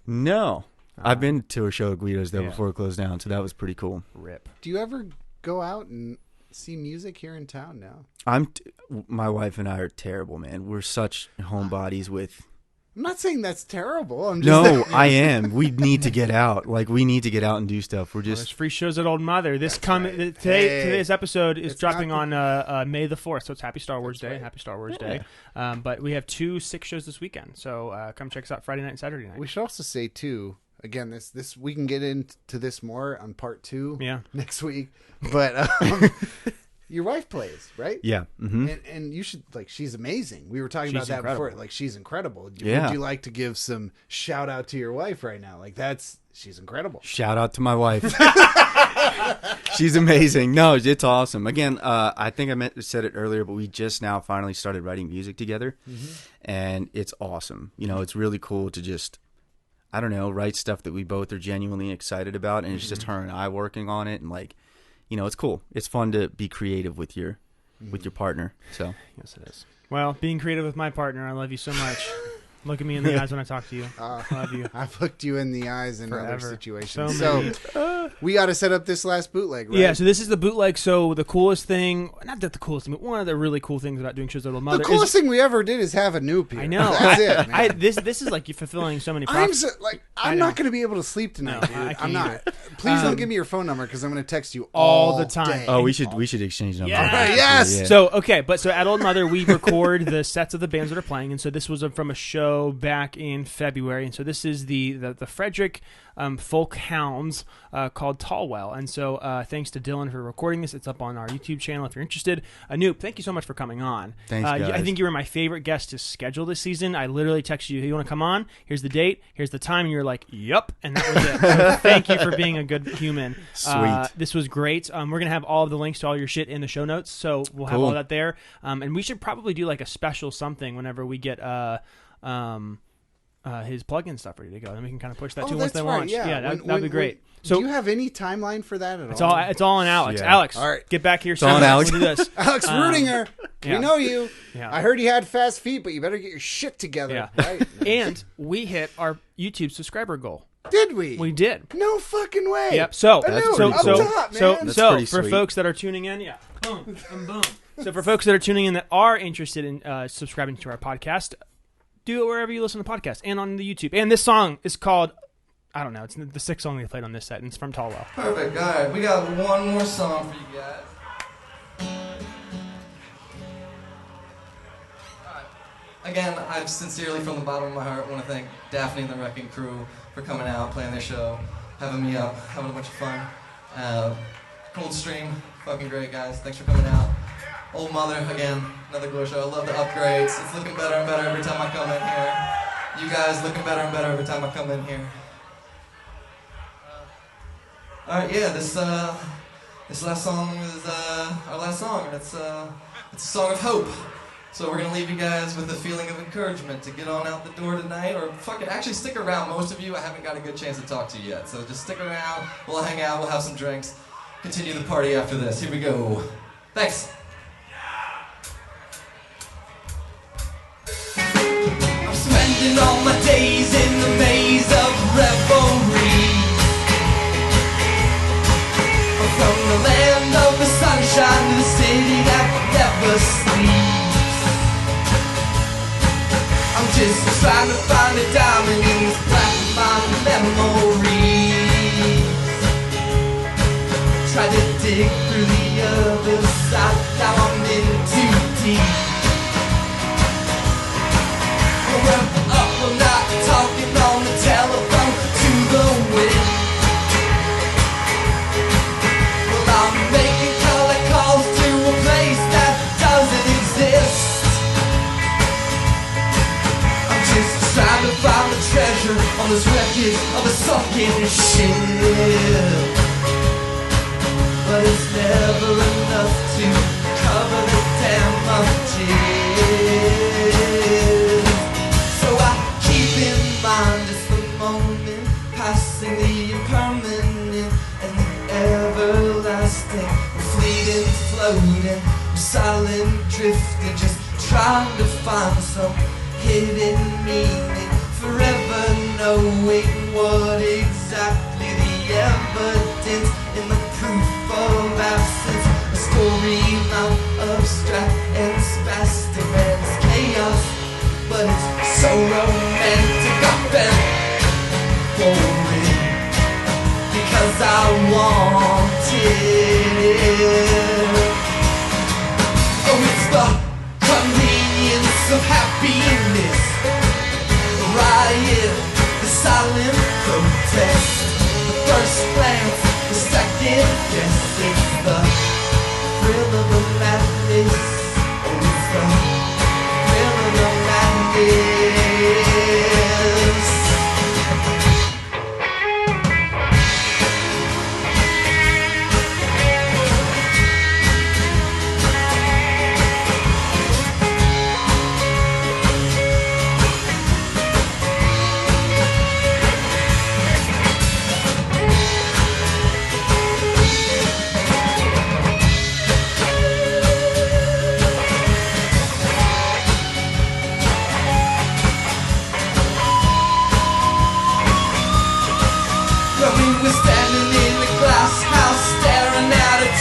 No. I've been to a show at Guido's though before it closed down, so that was pretty cool. Rip. Do you ever go out and see music here in town now? My wife and I are terrible, man. We're such homebodies with. I'm not saying that's terrible. I'm just I am. We need to get out. Like we need to get out and do stuff. We're There's just free shows at Old Mother. Today's episode is It's dropping not on May the 4th, so it's Happy Star Wars Day. right. Happy Star Wars Day. But we have 2 sick shows this weekend, so come check us out Friday night and Saturday night. We should also say too. Again, this we can get into this more on part 2 next week. But your wife plays, right? yeah. Mm-hmm. And you should she's amazing. We were talking She's about that incredible. before. Like she's incredible. Yeah. Would you like to give some shout out to your wife right now? Like she's incredible. Shout out to my wife. She's amazing. No, it's awesome. Again, I think said it earlier, but we just now finally started writing music together, and it's awesome. You know, it's really cool to just, I don't know, write stuff that we both are genuinely excited about, and it's just her and I working on it, and like, you know, it's cool. It's fun to be creative with your partner. So yes, it is. Well, being creative with my partner, I love you so much. Look at me in the eyes when I talk to you. I love you. I've looked you in the eyes in Forever. other situations. So we got to set up this last bootleg, right? Yeah, so this is the bootleg. So the coolest thing, not that the coolest thing, but one of the really cool things about doing shows with Little Mother the coolest thing we ever did is have a Noop here. I know. That's it, man. This is like you're fulfilling so many props. I'm not going to be able to sleep tonight, dude. I can't I'm not. either. Please don't give me your phone number because I'm going to text you all the time. day. oh, we should exchange numbers. Yeah. Yes. Yeah. So so at Old Mother we record the sets of the bands that are playing, and so this was from a show back in February, and so this is the Frederick folk hounds called Tallwell, and so thanks to Dylan for recording this. It's up on our YouTube channel if you're interested. Anoop, thank you so much for coming on. Thanks, guys. I think you were my favorite guest to schedule this season. I literally texted you, hey, you want to come on? Here's the date, here's the time, and you're like, yep, and that was it. So thank you for being a good human. Sweet. This was great. We're going to have all of the links to all your shit in the show notes, so we'll have all that there. And we should probably do like a special something whenever we get his plugin stuff ready to go. Then we can kind of push that too once they launch. Yeah, that'd be great. So do you have any timeline for that at it's all? all on Alex. Yeah. Alex, All right. get back here. It's on Alex. We'll do this. Alex Rudinger, yeah. we know you. Yeah. I heard you had fast feet, but you better get your shit together. Yeah. Right? And we hit our YouTube subscriber goal. Did we? We did. No fucking way. Yep. So That's so pretty so cool. top, so man. That's so pretty for sweet. folks that are tuning in, yeah, boom and boom. So for folks that are tuning in that are interested in subscribing to our podcast, do it wherever you listen to podcasts and on the YouTube. And this song is called, I don't know, it's the sixth song we played on this set, and it's from Tallwell. Perfect. All right, we got one more song for you guys. All right. Again, I sincerely, from the bottom of my heart, want to thank Daphne and the Wrecking Crew for coming out, playing their show, having me up, having a bunch of fun. Coldstream, fucking great, guys. Thanks for coming out. Old Mother, again, another glory show. I love the upgrades. It's looking better and better every time I come in here. You guys looking better and better every time I come in here. All right, yeah, this last song is our last song, and it's a song of hope. So we're gonna leave you guys with a feeling of encouragement to get on out the door tonight, or fucking actually stick around. Most of you, I haven't got a good chance to talk to you yet, so just stick around. We'll hang out. We'll have some drinks. Continue the party after this. Here we go. Thanks. I'm spending all my days in the maze of revelry. From the land of the sunshine to the city that never sleeps. I'm just trying to find a diamond in this black of my memories. Try to dig through the other side, now I'm in too deep. Well, up, I'm not talking on the telephone to the wind. I'm making color calls to a place that doesn't exist. I'm just trying to find the treasure on this wreckage of a sunken ship. But it's never enough to cover the damages. So I keep in mind just the moment, passing the impermanent and the everlasting, fleeting, floating, silent, drifting, just trying to find some hidden meaning, forever knowing what exactly the evidence in the proof of absence, a story now abstract and spastic, man, it's chaos, but it's so romantic. I've been boring because I want it. Oh, it's the convenience of happiness, the riot, the silent protest, the first glance, the second guess.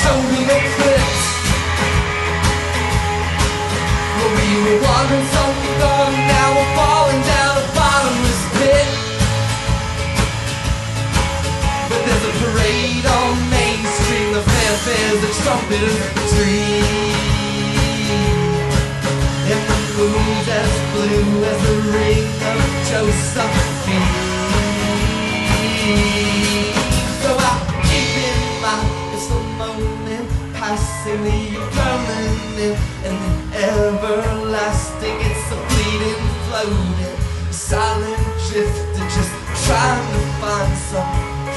total eclipse. Well, we were wandering so long, now we're falling down a bottomless pit. But there's a parade on Main Street, the fanfares, the trumpeters, the tree. And the moon's as blue as the ring of Josephine. So I keep in mind it's the moment, passingly permanent, and the everlasting. It's a fleeting, floating, silent drifter, just trying to find some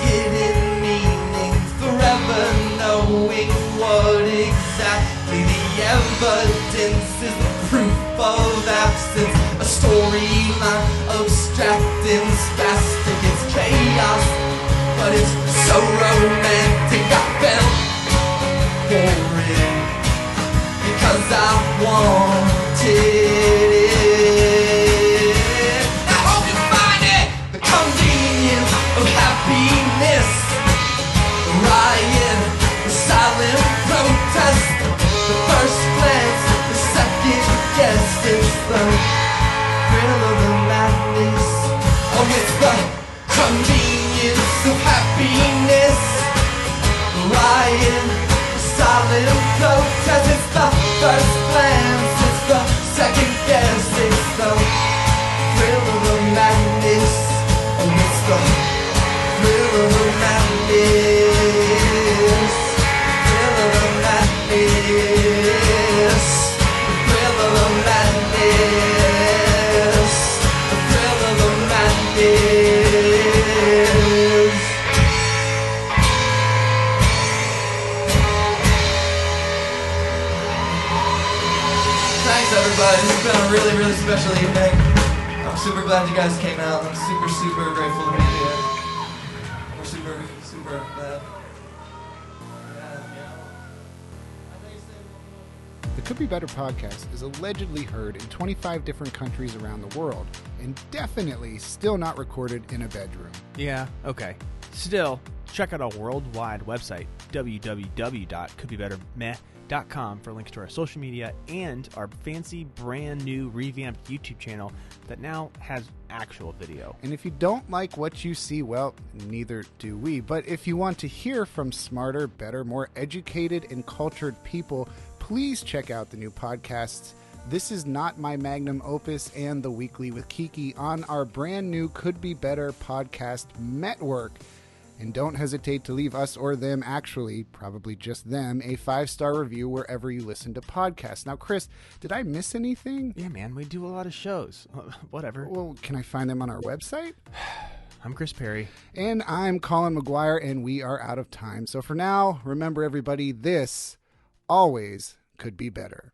hidden meaning, forever knowing what exactly the evidence is, the proof of absence, a storyline abstracting, spastic, it's chaos, but it's so romantic. I fell for it because I wanted it. I hope you find it, the convenience of happiness, the riot, the silent protest, the first glance, the second guess. It's the thrill of the madness. Oh, it's the convenience of happiness, the riot, the silent protest. It's the first glance, it's the second guess. It's the thrill of the madness. Oh, it's the thrill of the madness. Thrill of the madness. The thrill of the madness. The thrill of the madness. Thanks, everybody. This has been a really, really special evening. I'm super glad you guys came out. I'm super, super grateful to be here. We're super, super glad. The Could Be Better podcast is allegedly heard in 25 different countries around the world, and definitely still not recorded in a bedroom. Yeah, okay. Still, check out our worldwide website, www.couldbebettermeh.com, for links to our social media and our fancy brand new revamped YouTube channel that now has actual video. And if you don't like what you see, well, neither do we. But if you want to hear from smarter, better, more educated, and cultured people, please check out the new podcasts. This is Not My Magnum Opus and The Weekly with Kiki on our brand new Could Be Better podcast network. And don't hesitate to leave us or them, actually, probably just them, a 5-star review wherever you listen to podcasts. Now, Chris, did I miss anything? Yeah, man, we do a lot of shows. Whatever. Well, can I find them on our website? I'm Chris Perry. And I'm Colin McGuire, and we are out of time. So for now, remember, everybody, this always could be better.